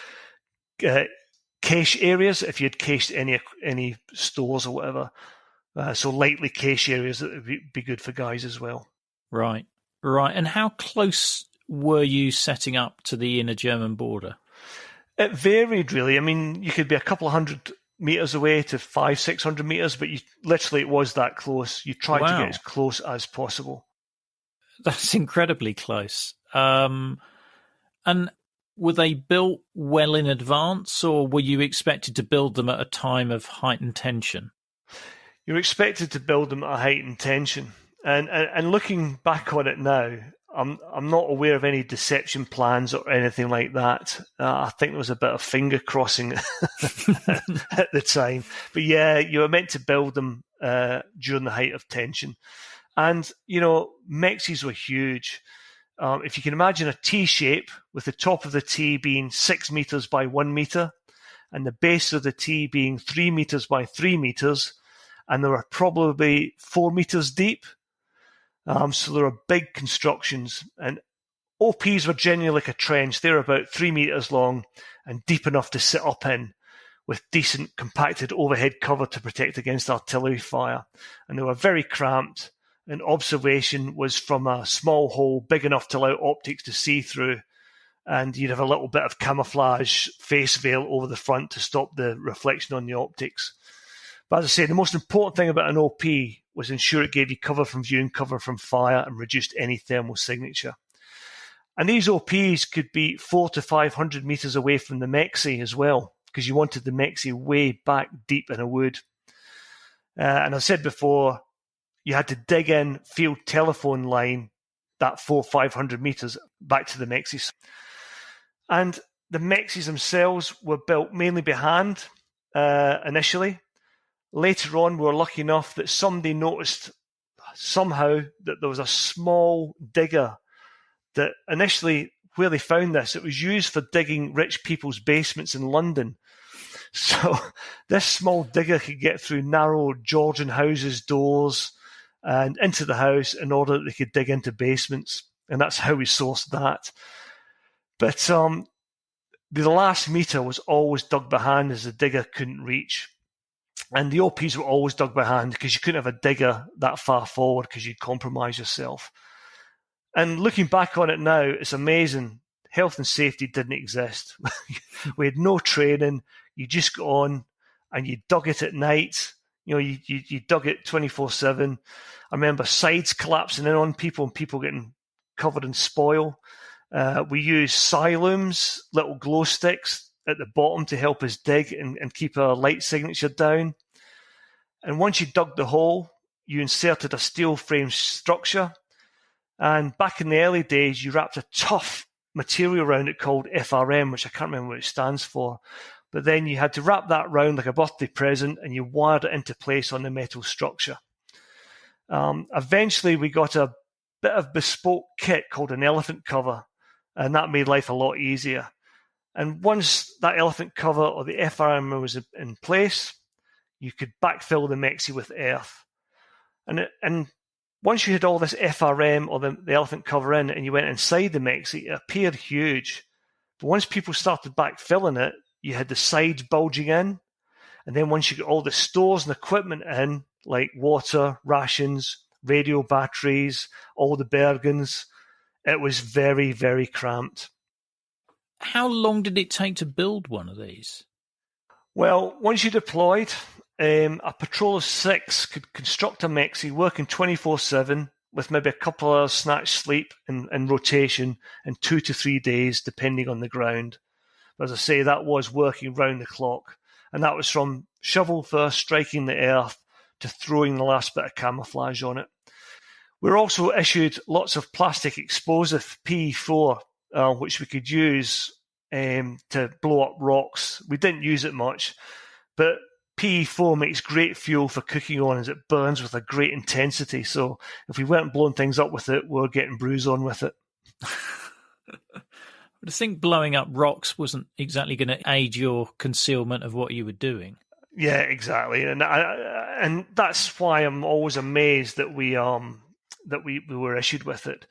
cache areas if you had cached any stores or whatever. So lightly cache areas that would be good for guys as well. Right. And how close were you setting up to the inner German border? It varied really. I mean, you could be a couple of 100 meters away to 500-600 meters, but it was that close. You tried to get as close as possible. That's incredibly close. And were they built well in advance, or were you expected to build them at a time of heightened tension? You're expected to build them at a heightened tension. And looking back on it now, I'm not aware of any deception plans or anything like that. I think there was a bit of finger crossing at the time. But yeah, you were meant to build them during the height of tension. And, mexes were huge. If you can imagine a T shape with the top of the T being 6 meters by 1 meter and the base of the T being 3 meters by 3 meters, and they were probably 4 meters deep. So they were big constructions, and OPs were generally like a trench. They were about 3 meters long and deep enough to sit up in, with decent compacted overhead cover to protect against artillery fire. And they were very cramped, and observation was from a small hole big enough to allow optics to see through, and you'd have a little bit of camouflage face veil over the front to stop the reflection on the optics. But as I say, the most important thing about an OP was ensure it gave you cover from view and cover from fire and reduced any thermal signature. And these OPs could be 400 to 500 meters away from the mexe as well, because you wanted the mexe way back deep in a wood. And I said before, you had to dig in field telephone line that 400-500 meters back to the mexes. And the mexes themselves were built mainly by hand initially. Later on, we were lucky enough that somebody noticed somehow that there was a small digger that initially, where they found this, it was used for digging rich people's basements in London. So this small digger could get through narrow Georgian houses' doors and into the house in order that they could dig into basements. And that's how we sourced that. But the last meter was always dug by hand, as the digger couldn't reach. And the OPs were always dug by hand because you couldn't have a digger that far forward because you'd compromise yourself. And looking back on it now, it's amazing. Health and safety didn't exist. We had no training. You just got on and you dug it at night. You know, you dug it 24/7. I remember sides collapsing in on people and people getting covered in spoil. We used silums, little glow sticks at the bottom to help us dig and keep our light signature down. And once you dug the hole, you inserted a steel frame structure. And back in the early days, you wrapped a tough material around it called FRM, which I can't remember what it stands for. But then you had to wrap that round like a birthday present, and you wired it into place on the metal structure. Eventually, we got a bit of bespoke kit called an elephant cover, and that made life a lot easier. And once that elephant cover or the FRM was in place, you could backfill the mexe with earth. And once you had all this FRM or the elephant cover in and you went inside the mexe, it appeared huge. But once people started backfilling it, you had the sides bulging in. And then once you got all the stores and equipment in, like water, rations, radio batteries, all the Bergens, it was very, very cramped. How long did it take to build one of these? Well, once you deployed, a patrol of 6 could construct a mexe working 24/7 with maybe a couple of hours snatch sleep and rotation in 2 to 3 days, depending on the ground. But as I say, that was working round the clock. And that was from shovel first, striking the earth, to throwing the last bit of camouflage on it. We were also issued lots of plastic explosive PE4, which we could use to blow up rocks. We didn't use it much, but PE4 makes great fuel for cooking on as it burns with a great intensity. So if we weren't blowing things up with it, we were getting bruise on with it. I think blowing up rocks wasn't exactly going to aid your concealment of what you were doing. Yeah, exactly. And that's why I'm always amazed that we were issued with it.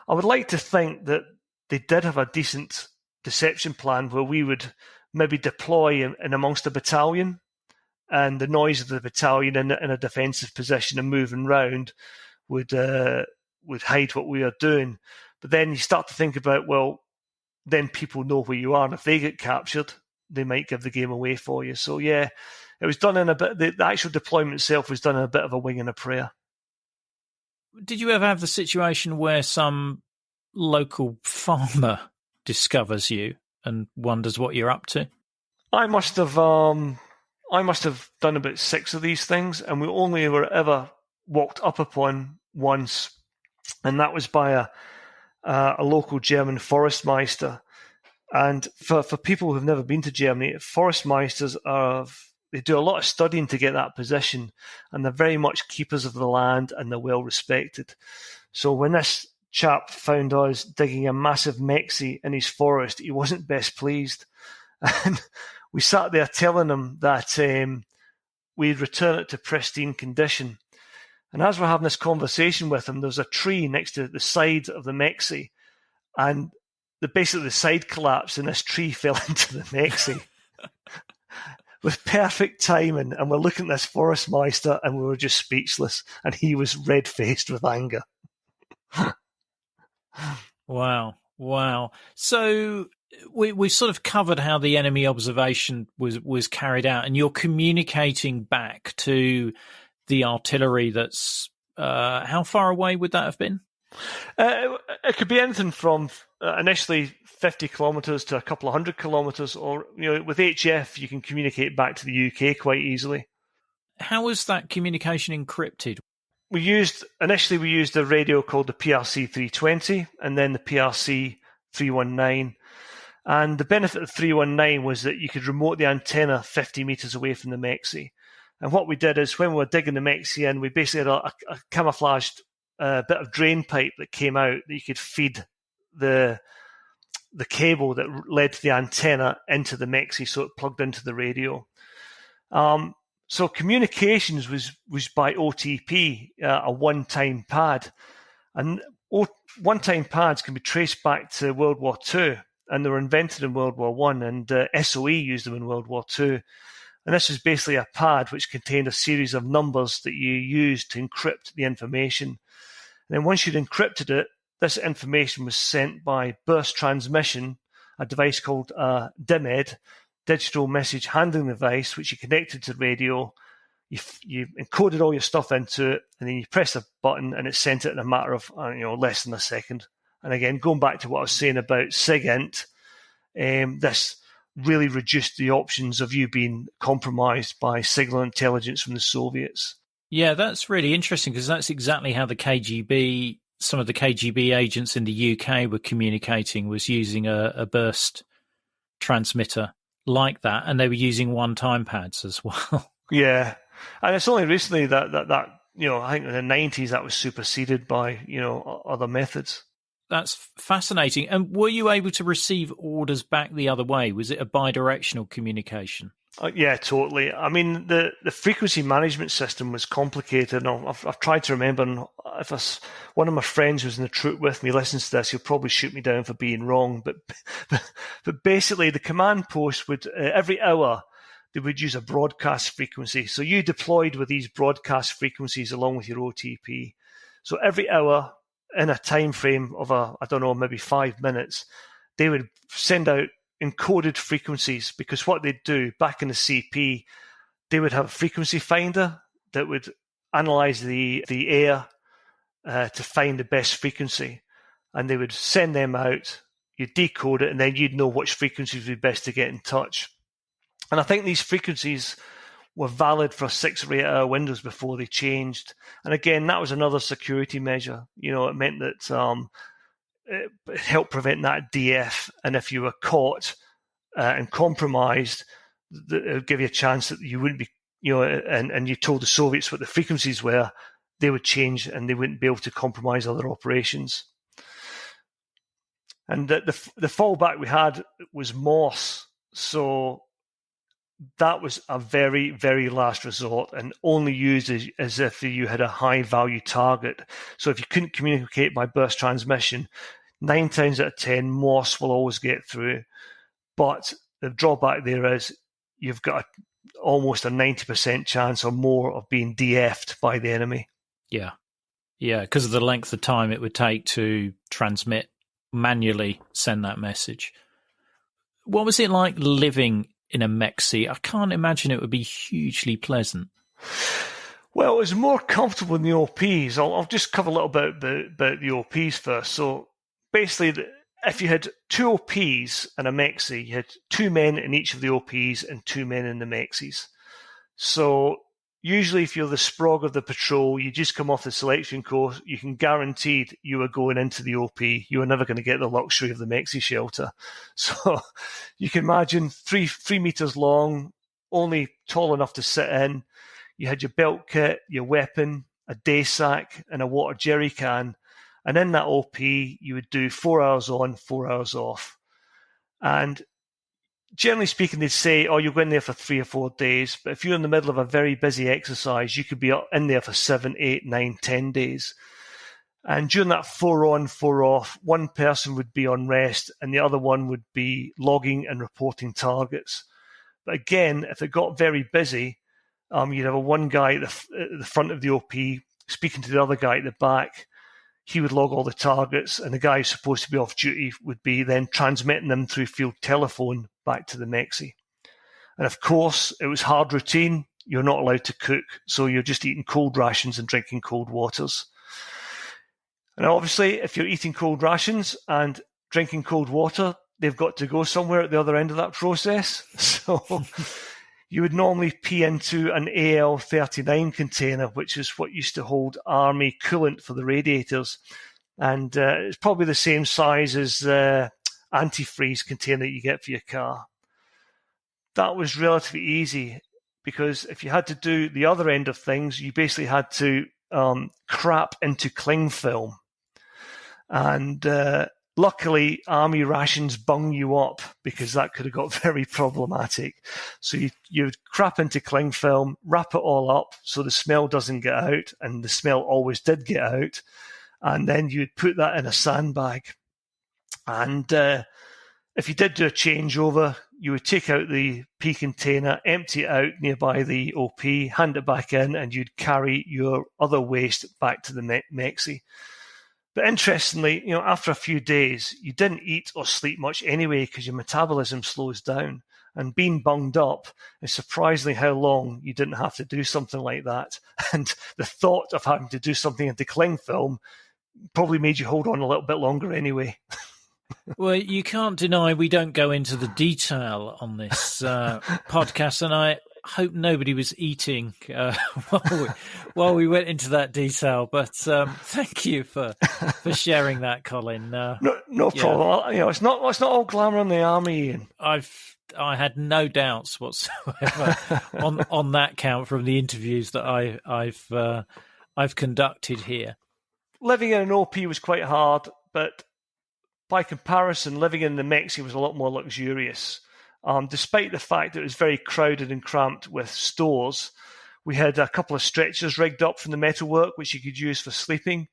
I would like to think that they did have a decent deception plan where we would maybe deploy in amongst a battalion, and the noise of the battalion in a defensive position and moving round would hide what we are doing. But then you start to think about, well, then people know where you are, and if they get captured, they might give the game away for you. So yeah, it was done in a bit. The actual deployment itself was done in a bit of a wing and a prayer. Did you ever have the situation where some local farmer discovers you and wonders what you're up to? I must have done about 6 of these things, and we only were ever walked up upon once, and that was by a local German Forstmeister. And for people who've never been to Germany, Forstmeisters they do a lot of studying to get that position, and they're very much keepers of the land, and they're well respected. So when this chap found us digging a massive mexe in his forest, he wasn't best pleased. And we sat there telling him that we'd return it to pristine condition. And as we're having this conversation with him, there's a tree next to the side of the mexe, and basically the side collapsed and this tree fell into the mexe with perfect timing. And we're looking at this Forestmeister and we were just speechless, and he was red-faced with anger. Wow. So we sort of covered how the enemy observation was carried out, and you're communicating back to the artillery that's how far away would that have been? It could be anything from initially 50 kilometres to a couple of 100 kilometres, or with HF you can communicate back to the UK quite easily. How was that communication encrypted? We used a radio called the PRC 320 and then the PRC 319. And the benefit of 319 was that you could remote the antenna 50 metres away from the mexe. And what we did is when we were digging the mexe in, we basically had a camouflaged bit of drain pipe that came out that you could feed the cable that led to the antenna into the mexe, so it plugged into the radio. So communications was by OTP, a one-time pad. And one-time pads can be traced back to World War II, and they were invented in World War I, and SOE used them in World War II. And this was basically a pad which contained a series of numbers that you used to encrypt the information. And then once you'd encrypted it, this information was sent by burst transmission, a device called DMED, digital message handling device, which you connected to the radio. You encoded all your stuff into it, and then you press a button and it sent it in a matter of less than a second. And again, going back to what I was saying about SIGINT, this really reduced the options of you being compromised by signal intelligence from the Soviets. Yeah, that's really interesting, because that's exactly how the KGB, some of the KGB agents in the UK were communicating, was using a burst transmitter like that, and they were using one-time pads as well. Yeah, and it's only recently that I think in the 90s that was superseded by other methods. That's fascinating. And were you able to receive orders back the other way? Was it a bidirectional communication? Yeah, totally. I mean, the frequency management system was complicated. And I've tried to remember, and if one of my friends who's in the troop with me listens to this, he'll probably shoot me down for being wrong. But basically, the command post would, every hour, they would use a broadcast frequency. So you deployed with these broadcast frequencies along with your OTP. So every hour, in a time frame of maybe 5 minutes, they would send out encoded frequencies, because what they'd do back in the CP, they would have a frequency finder that would analyze the air to find the best frequency, and they would send them out. You'd decode it, and then you'd know which frequencies would be best to get in touch. And I think these frequencies were valid for 6 or 8 hour windows before they changed. And again, that was another security measure. It meant that it helped prevent that DF. And if you were caught and compromised, it would give you a chance that you wouldn't be, and you told the Soviets what the frequencies were, they would change and they wouldn't be able to compromise other operations. And the fallback we had was Morse. So that was a very, very last resort, and only used as if you had a high value target. So if you couldn't communicate by burst transmission, 9 times out of 10, Morse will always get through. But the drawback there is you've got almost a 90% chance or more of being DF'd by the enemy. Yeah, because of the length of time it would take to transmit, manually send that message. What was it like living in a mexe? I can't imagine it would be hugely pleasant. Well, it was more comfortable in the OPs. I'll just cover a little bit about the OPs first. So basically, if you had 2 OPs and a mexe, you had 2 men in each of the OPs and 2 men in the mexes. So usually if you're the sprog of the patrol, you just come off the selection course, you can guarantee you were going into the OP. You were never going to get the luxury of the mexe shelter. So you can imagine 3 meters long, only tall enough to sit in. You had your belt kit, your weapon, a day sack, and a water jerry can. And in that OP, you would do 4 hours on, 4 hours off. And generally speaking, they'd say, oh, you'll go in there for 3 or 4 days. But if you're in the middle of a very busy exercise, you could be in there for 7, 8, 9, 10 days. And during that 4 on, 4 off, one person would be on rest and the other one would be logging and reporting targets. But again, if it got very busy, you'd have one guy at the front of the OP speaking to the other guy at the back. He would log all the targets, and the guy who's supposed to be off duty would be then transmitting them through field telephone back to the mexe. And of course, it was hard routine. You're not allowed to cook, so you're just eating cold rations and drinking cold waters. And obviously, if you're eating cold rations and drinking cold water, they've got to go somewhere at the other end of that process. So you would normally pee into an AL-39 container, which is what used to hold army coolant for the radiators. And it's probably the same size as the antifreeze container you get for your car. That was relatively easy because if you had to do the other end of things, you basically had to crap into cling film. And luckily, army rations bung you up because that could have got very problematic. So you'd crap into cling film, wrap it all up so the smell doesn't get out, and the smell always did get out. And then you'd put that in a sandbag. And if you did do a changeover, you would take out the pea container, empty it out nearby the OP, hand it back in, and you'd carry your other waste back to the mexe. But interestingly, after a few days, you didn't eat or sleep much anyway because your metabolism slows down. And being bunged up is surprisingly how long you didn't have to do something like that. And the thought of having to do something into cling film probably made you hold on a little bit longer anyway. Well, you can't deny we don't go into the detail on this podcast, and I hope nobody was eating while we went into that detail. But thank you for sharing that, Colin. No problem. It's not all glamour in the army, Ian. I had no doubts whatsoever on that count from the interviews that I've conducted here. Living in an OP was quite hard, but by comparison, living in the mexe was a lot more luxurious. Despite the fact that it was very crowded and cramped with stores, we had a couple of stretchers rigged up from the metalwork, which you could use for sleeping.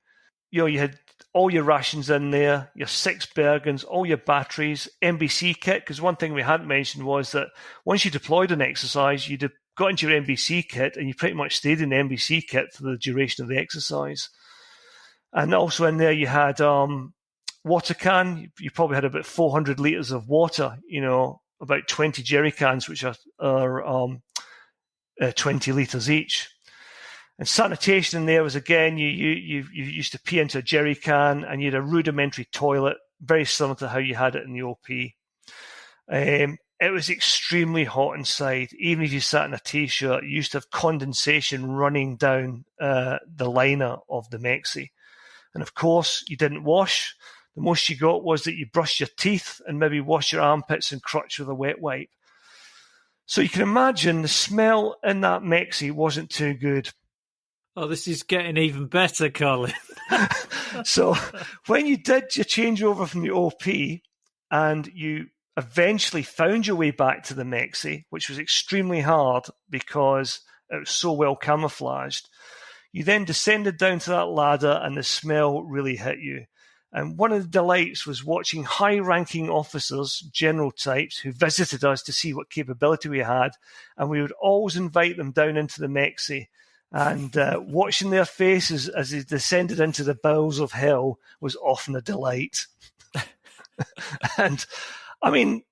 You had all your rations in there, your 6 Bergens, all your batteries, NBC kit, because one thing we hadn't mentioned was that once you deployed an exercise, you got into your NBC kit and you pretty much stayed in the NBC kit for the duration of the exercise. And also in there you had water can. You probably had about 400 litres of water, about 20 jerry cans, which are 20 litres each. And sanitation in there was, again, you used to pee into a jerry can, and you had a rudimentary toilet, very similar to how you had it in the OP. It was extremely hot inside. Even if you sat in a T-shirt, you used to have condensation running down the liner of the mexe. And of course, you didn't wash. The most you got was that you brushed your teeth and maybe wash your armpits and crotch with a wet wipe. So you can imagine the smell in that mexe wasn't too good. Oh, this is getting even better, Colin. So when you did your changeover from the OP and you eventually found your way back to the mexe, which was extremely hard because it was so well camouflaged, you then descended down to that ladder and the smell really hit you. And one of the delights was watching high-ranking officers, general types, who visited us to see what capability we had. And we would always invite them down into the mexe. And watching their faces as they descended into the bowels of hell was often a delight. And, I mean,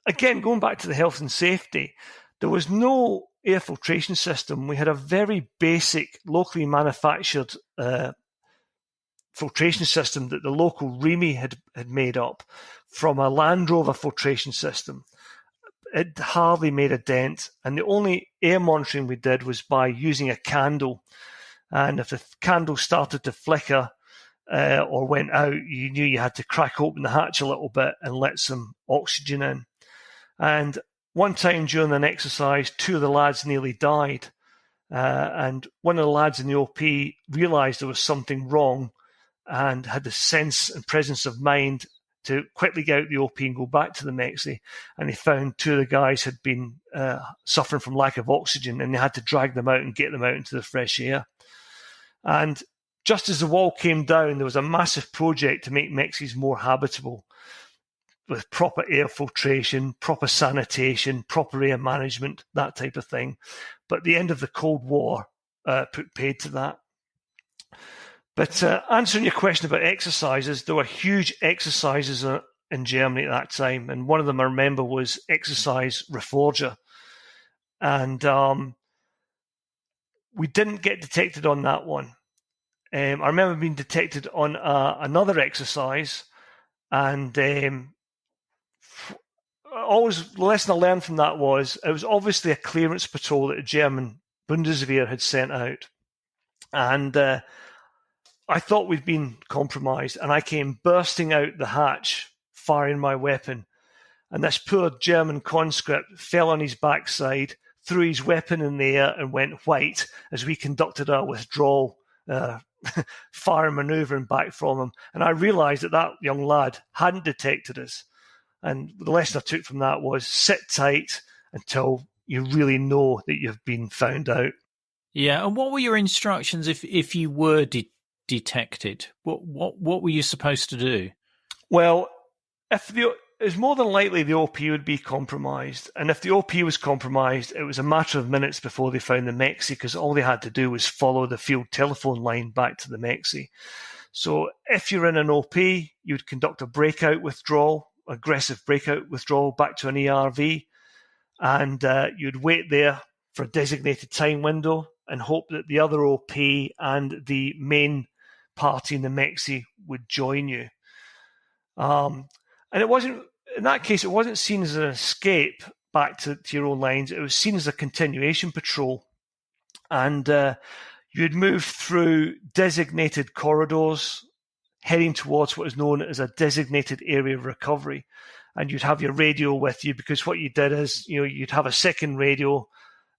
again, going back to the health and safety, there was no air filtration system. We had a very basic, locally manufactured filtration system that the local REME had made up from a Land Rover filtration system. It hardly made a dent, and the only air monitoring we did was by using a candle. And if the candle started to flicker or went out, you knew you had to crack open the hatch a little bit and let some oxygen in. And one time during an exercise, 2 of the lads nearly died. And one of the lads in the OP realised there was something wrong and had the sense and presence of mind to quickly get out the OP and go back to the mexe. And they found two of the guys had been suffering from lack of oxygen, and they had to drag them out and get them out into the fresh air. And just as the wall came down, there was a massive project to make mexes more habitable, with proper air filtration, proper sanitation, proper air management, that type of thing. But the end of the Cold War put paid to that. But answering your question about exercises, there were huge exercises in Germany at that time, and one of them I remember was Exercise Reforger. And we didn't get detected on that one. I remember being detected on another exercise, and always the lesson I learned from that was it was obviously a clearance patrol that the German Bundeswehr had sent out. And I thought we'd been compromised, and I came bursting out the hatch, firing my weapon. And this poor German conscript fell on his backside, threw his weapon in the air, and went white as we conducted our withdrawal fire manoeuvring back from him. And I realised that that young lad hadn't detected us. And the lesson I took from that was sit tight until you really know that you've been found out. Yeah, and what were your instructions if you were detected? What were you supposed to do? Well, it's more than likely the OP would be compromised. And if the OP was compromised, it was a matter of minutes before they found the mexe, because all they had to do was follow the field telephone line back to the mexe. So if you're in an OP, you'd conduct a breakout withdrawal, aggressive breakout withdrawal back to an ERV, and you'd wait there for a designated time window and hope that the other OP and the main party in the mexe would join you. And it wasn't, in that case, it wasn't seen as an escape back to your own lines. It was seen as a continuation patrol. And you'd move through designated corridors, heading towards what is known as a designated area of recovery. And you'd have your radio with you, because what you did is, you'd have a second radio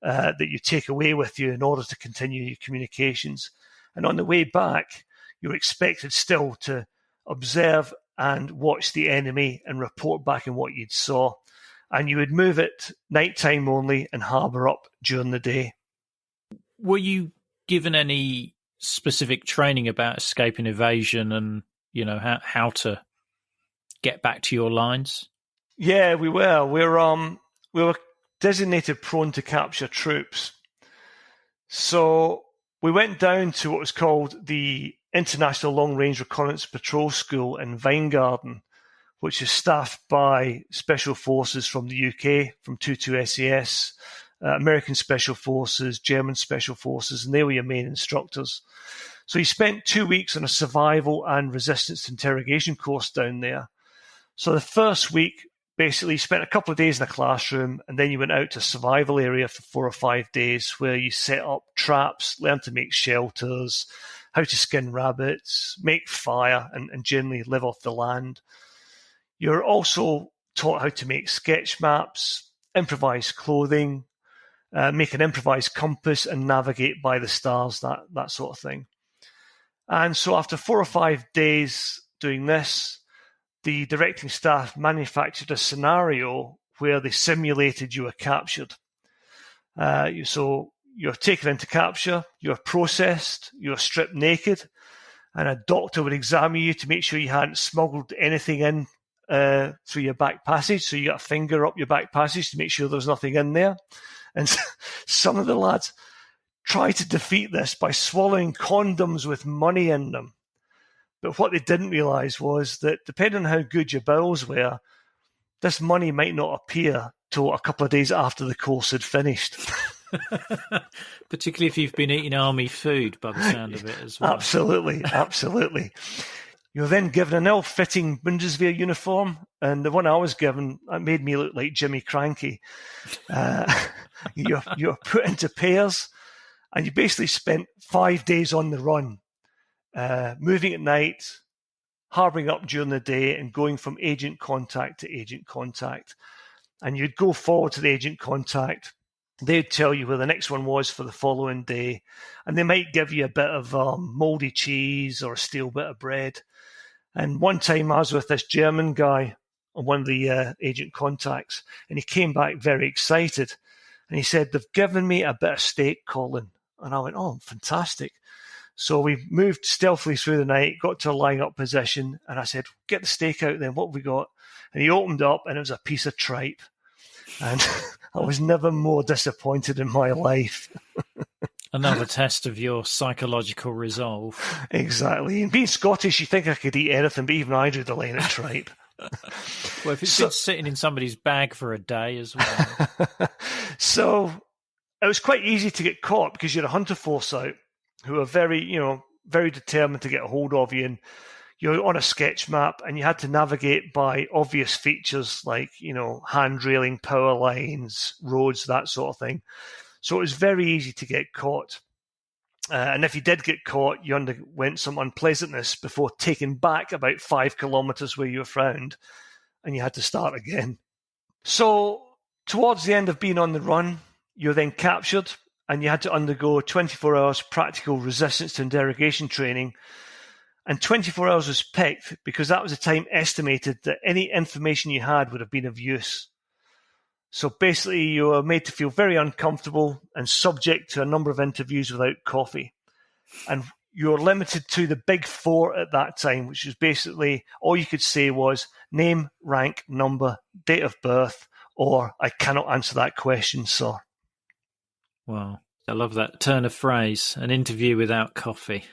that you take away with you in order to continue your communications. And on the way back, you're expected still to observe and watch the enemy and report back on what you'd saw. And you would move it nighttime only and harbour up during the day. Were you given any specific training about escape and evasion and, how to get back to your lines? Yeah, we were. We were designated prone to capture troops. So we went down to what was called the International Long Range Reconnaissance Patrol School in Weingarten, which is staffed by Special Forces from the UK, from 22 SAS, American Special Forces, German Special Forces, and they were your main instructors. So he spent 2 weeks on a survival and resistance interrogation course down there. So the first week, basically, you spent a couple of days in a classroom, and then you went out to a survival area for 4 or 5 days where you set up traps, learned to make shelters, how to skin rabbits, make fire, and generally live off the land. You're also taught how to make sketch maps, improvise clothing, make an improvised compass, and navigate by the stars, that sort of thing. And so after 4 or 5 days doing this, the directing staff manufactured a scenario where they simulated you were captured. So you're taken into capture, you're processed, you're stripped naked, and a doctor would examine you to make sure you hadn't smuggled anything in through your back passage. So you got a finger up your back passage to make sure there's nothing in there. And some of the lads tried to defeat this by swallowing condoms with money in them. But what they didn't realise was that depending on how good your bowels were, this money might not appear till a couple of days after the course had finished. Particularly if you've been eating army food, by the sound of it as well. Absolutely. You're then given an ill-fitting Bundeswehr uniform, and the one I was given, it made me look like Jimmy Cranky. You're put into pairs, and you basically spent 5 days on the run, moving at night, harbouring up during the day, and going from agent contact to agent contact. And you'd go forward to the agent contact. They'd tell you where the next one was for the following day, and they might give you a bit of mouldy cheese or a stale bit of bread. And one time I was with this German guy on one of the agent contacts, and he came back very excited. And he said, "They've given me a bit of steak, Colin." And I went, "Oh, fantastic." So we moved stealthily through the night, got to a lying-up position, and I said, "Get the steak out then, what have we got?" And he opened up, and it was a piece of tripe. And I was never more disappointed in my life. Another test of your psychological resolve. Exactly. And being Scottish, you think I could eat anything, but even I drew the line at tripe. Well, if it's been sitting in somebody's bag for a day as well. So it was quite easy to get caught because you had a hunter force out who are very, very determined to get a hold of you. And you're on a sketch map and you had to navigate by obvious features like, hand railing, power lines, roads, that sort of thing. So it was very easy to get caught. And if you did get caught, you underwent some unpleasantness before taken back about 5 kilometers where you were found, and you had to start again. So towards the end of being on the run, you were then captured, and you had to undergo 24 hours practical resistance to interrogation training. And 24 hours was picked because that was the time estimated that any information you had would have been of use. So basically, you were made to feel very uncomfortable and subject to a number of interviews without coffee. And you were limited to the big 4 at that time, which was basically all you could say was name, rank, number, date of birth, or I cannot answer that question, sir. Wow. I love that turn of phrase, an interview without coffee.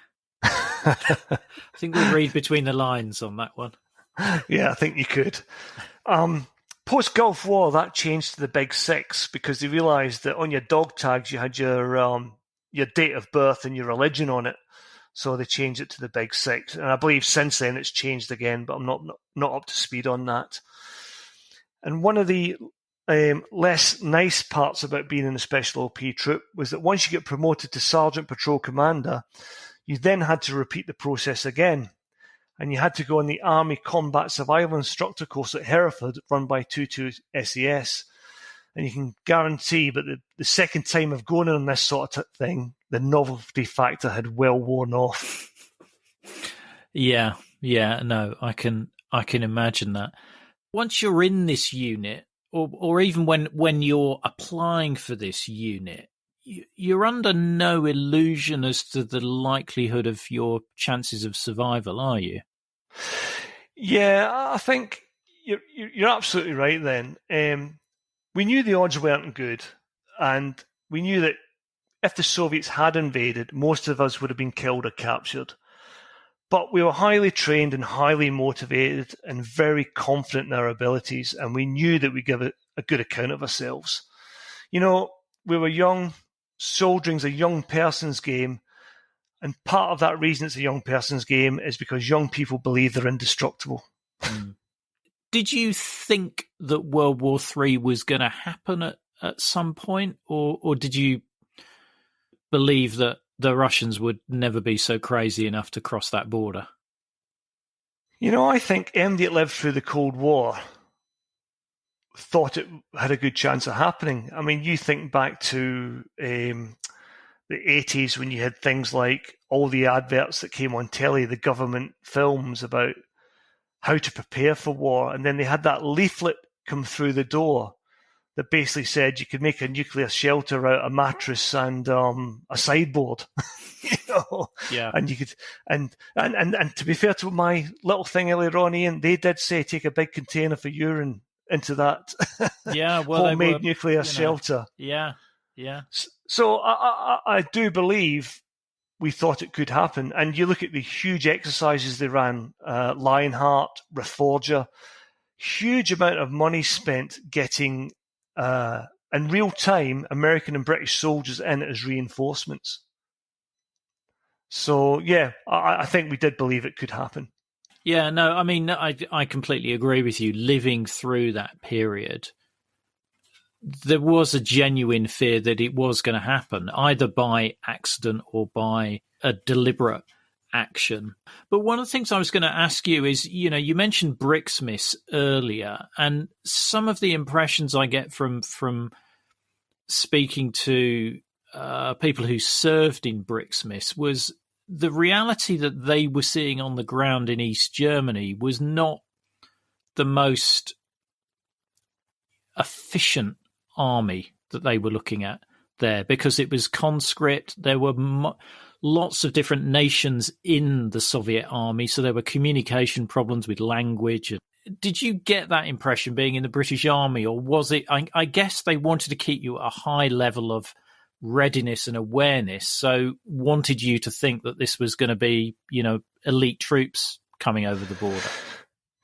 I think we'll read between the lines on that one. Yeah, I think you could. Post-Gulf War, that changed to the Big 6 because they realised that on your dog tags you had your date of birth and your religion on it. So they changed it to the Big 6. And I believe since then it's changed again, but I'm not up to speed on that. And one of the less nice parts about being in a Special OP troop was that once you get promoted to Sergeant Patrol Commander, you then had to repeat the process again. And you had to go on the Army Combat Survival Instructor course at Hereford, run by 22 SES. And you can guarantee, but the second time of going on this sort of thing, the novelty factor had well worn off. Yeah, no, I can imagine that. Once you're in this unit, or even when you're applying for this unit, you're under no illusion as to the likelihood of your chances of survival, are you? Yeah, I think you're absolutely right then. We knew the odds weren't good, and we knew that if the Soviets had invaded, most of us would have been killed or captured. But we were highly trained and highly motivated and very confident in our abilities, and we knew that we'd give a good account of ourselves. We were young. Soldiering's a young person's game, and part of that reason it's a young person's game is because young people believe they're indestructible. Did you think that World War III was going to happen at some point, or did you believe that the Russians would never be so crazy enough to cross that border? I think anybody that lived through the Cold War thought it had a good chance of happening. I mean, you think back to the 80s when you had things like all the adverts that came on telly, the government films about how to prepare for war. And then they had that leaflet come through the door that basically said you could make a nuclear shelter out of a mattress and a sideboard. Yeah. And you could, and to be fair to my little thing earlier on, Ian, they did say take a big container for urine into that homemade nuclear shelter. Yeah. So I do believe we thought it could happen. And you look at the huge exercises they ran, Lionheart, Reforger, huge amount of money spent getting, in real time, American and British soldiers in as reinforcements. So, yeah, I think we did believe it could happen. Yeah, no, I mean, I completely agree with you. Living through that period, there was a genuine fear that it was going to happen, either by accident or by a deliberate action. But one of the things I was going to ask you is, you mentioned bricksmiths earlier, and some of the impressions I get from speaking to people who served in bricksmiths was the reality that they were seeing on the ground in East Germany was not the most efficient army that they were looking at there, because it was conscript. There were lots of different nations in the Soviet army, so there were communication problems with language. Did you get that impression being in the British army, or was it, I guess they wanted to keep you at a high level of readiness and awareness, so wanted you to think that this was going to be, elite troops coming over the border?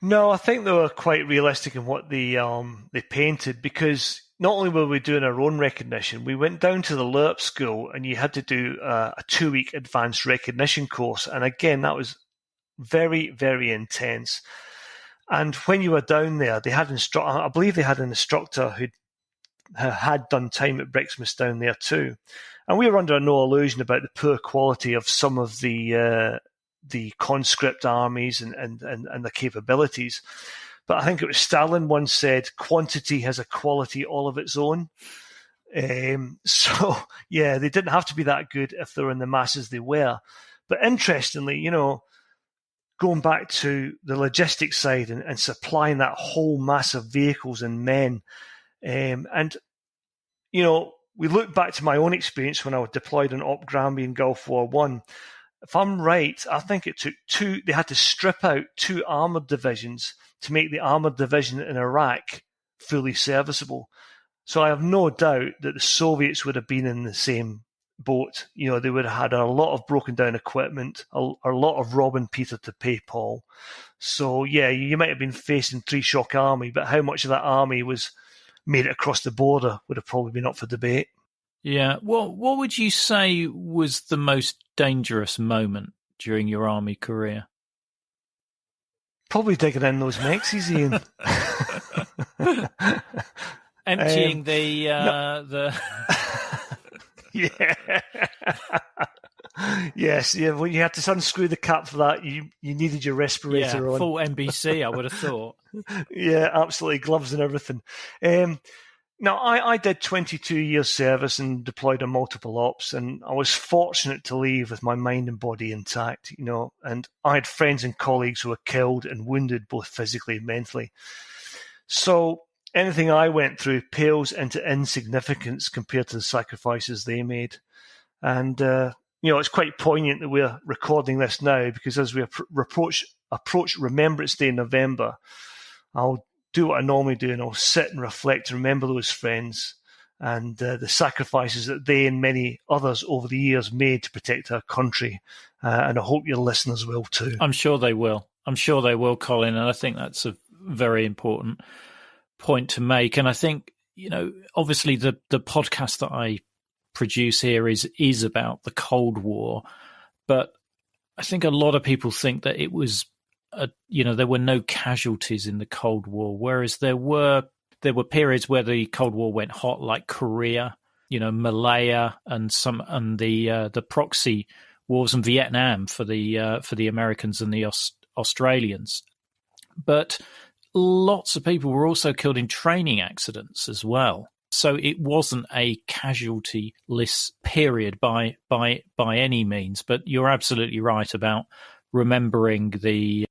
No, I think they were quite realistic in what they painted, because not only were we doing our own recognition, we went down to the LERP school and you had to do a 2-week advanced recognition course. And again, that was very, very intense. And when you were down there, I believe they had an instructor who had done time at Brixmas down there too. And we were under no illusion about the poor quality of some of the conscript armies and the capabilities. But I think it was Stalin once said, quantity has a quality all of its own. So, yeah, they didn't have to be that good if they were in the masses they were. But interestingly, going back to the logistics side and supplying that whole mass of vehicles and men, we look back to my own experience when I was deployed in Op Granby in Gulf War I. If I'm right, I think it took they had to strip out 2 armoured divisions to make the armoured division in Iraq fully serviceable. So I have no doubt that the Soviets would have been in the same boat. They would have had a lot of broken down equipment, a lot of robbing Peter to pay Paul. So yeah, you might have been facing 3-shock army, but how much of that army was made it across the border would have probably been up for debate. Yeah. What would you say was the most dangerous moment during your army career? Probably digging in those mexes, Ian. Emptying the yeah. Yes, yeah. When you had to unscrew the cap for that, you needed your respirator on. Full NBC, I would have thought. Yeah, absolutely, gloves and everything. Now, I did 22 years service and deployed on multiple ops, and I was fortunate to leave with my mind and body intact, and I had friends and colleagues who were killed and wounded both physically and mentally. So anything I went through pales into insignificance compared to the sacrifices they made. And, it's quite poignant that we're recording this now, because as we approach Remembrance Day in November, I'll do what I normally do, and I'll sit and reflect and remember those friends and the sacrifices that they and many others over the years made to protect our country. And I hope your listeners will too. I'm sure they will. Colin. And I think that's a very important point to make. And I think, obviously the podcast that I produce here is about the Cold War, but I think a lot of people think that it was there were no casualties in the Cold War, whereas there were periods where the Cold War went hot, like Korea, Malaya, and the proxy wars in Vietnam for the Americans and the Australians. But lots of people were also killed in training accidents as well. So it wasn't a casualty-less period by any means. But you're absolutely right about remembering the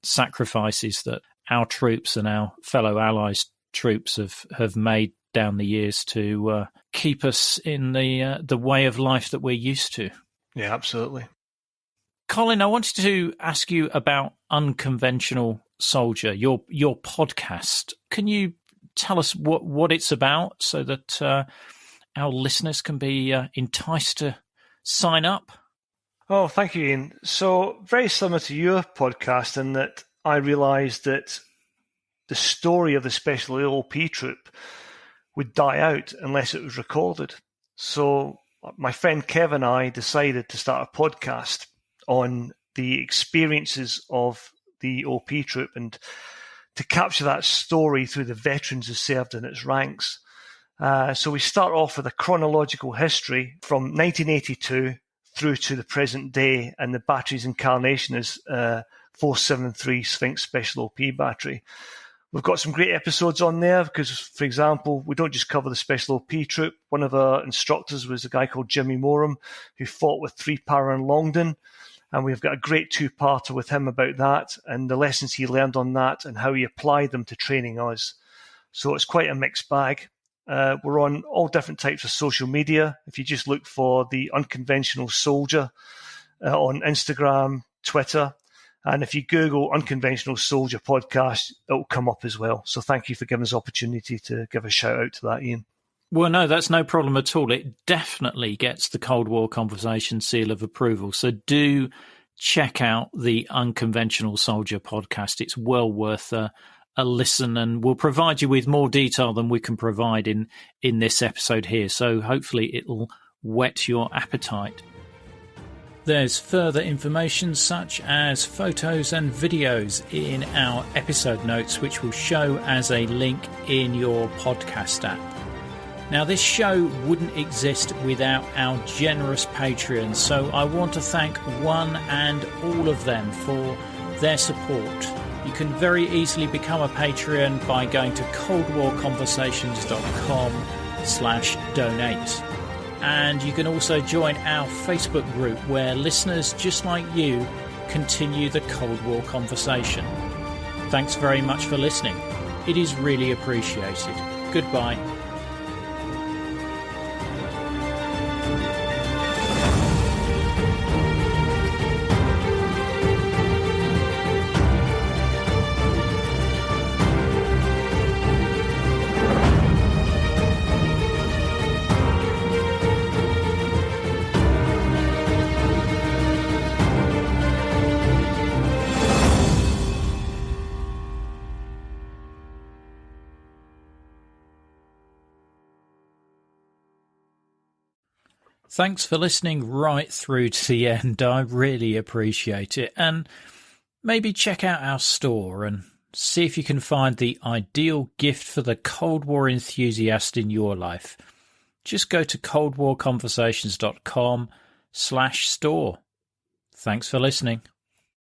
sacrifices that our troops and our fellow allies troops have made down the years to keep us in the way of life that we're used to. Yeah, absolutely. Colin, I wanted to ask you about Unconventional Soldier, your podcast. Can you tell us what it's about so that our listeners can be enticed to sign up? Oh, thank you, Ian. So very similar to your podcast in that I realised that the story of the Special OP troop would die out unless it was recorded. So my friend Kev and I decided to start a podcast on the experiences of the OP troop and to capture that story through the veterans who served in its ranks. So we start off with a chronological history from 1982 through to the present day and the battery's incarnation as 473 Sphinx Special OP Battery. We've got some great episodes on there because, for example, we don't just cover the Special OP troop. One of our instructors was a guy called Jimmy Moram, who fought with 3 Para in Longdon. And we've got a great 2-parter with him about that and the lessons he learned on that and how he applied them to training us. So it's quite a mixed bag. We're on all different types of social media. If you just look for the Unconventional Soldier on Instagram, Twitter, and if you Google Unconventional Soldier podcast, it'll come up as well. So thank you for giving us the opportunity to give a shout out to that, Ian. Well, no, that's no problem at all. It definitely gets the Cold War Conversation seal of approval. So do check out the Unconventional Soldier podcast. It's well worth a listen, and we'll provide you with more detail than we can provide in this episode here. So hopefully it'll whet your appetite. There's further information such as photos and videos in our episode notes, which will show as a link in your podcast app. Now, this show wouldn't exist without our generous Patreons, so I want to thank one and all of them for their support. You can very easily become a Patreon by going to coldwarconversations.com/donate. And you can also join our Facebook group where listeners just like you continue the Cold War conversation. Thanks very much for listening. It is really appreciated. Goodbye. Thanks for listening right through to the end. I really appreciate it. And maybe check out our store and see if you can find the ideal gift for the Cold War enthusiast in your life. Just go to coldwarconversations.com/store. Thanks for listening.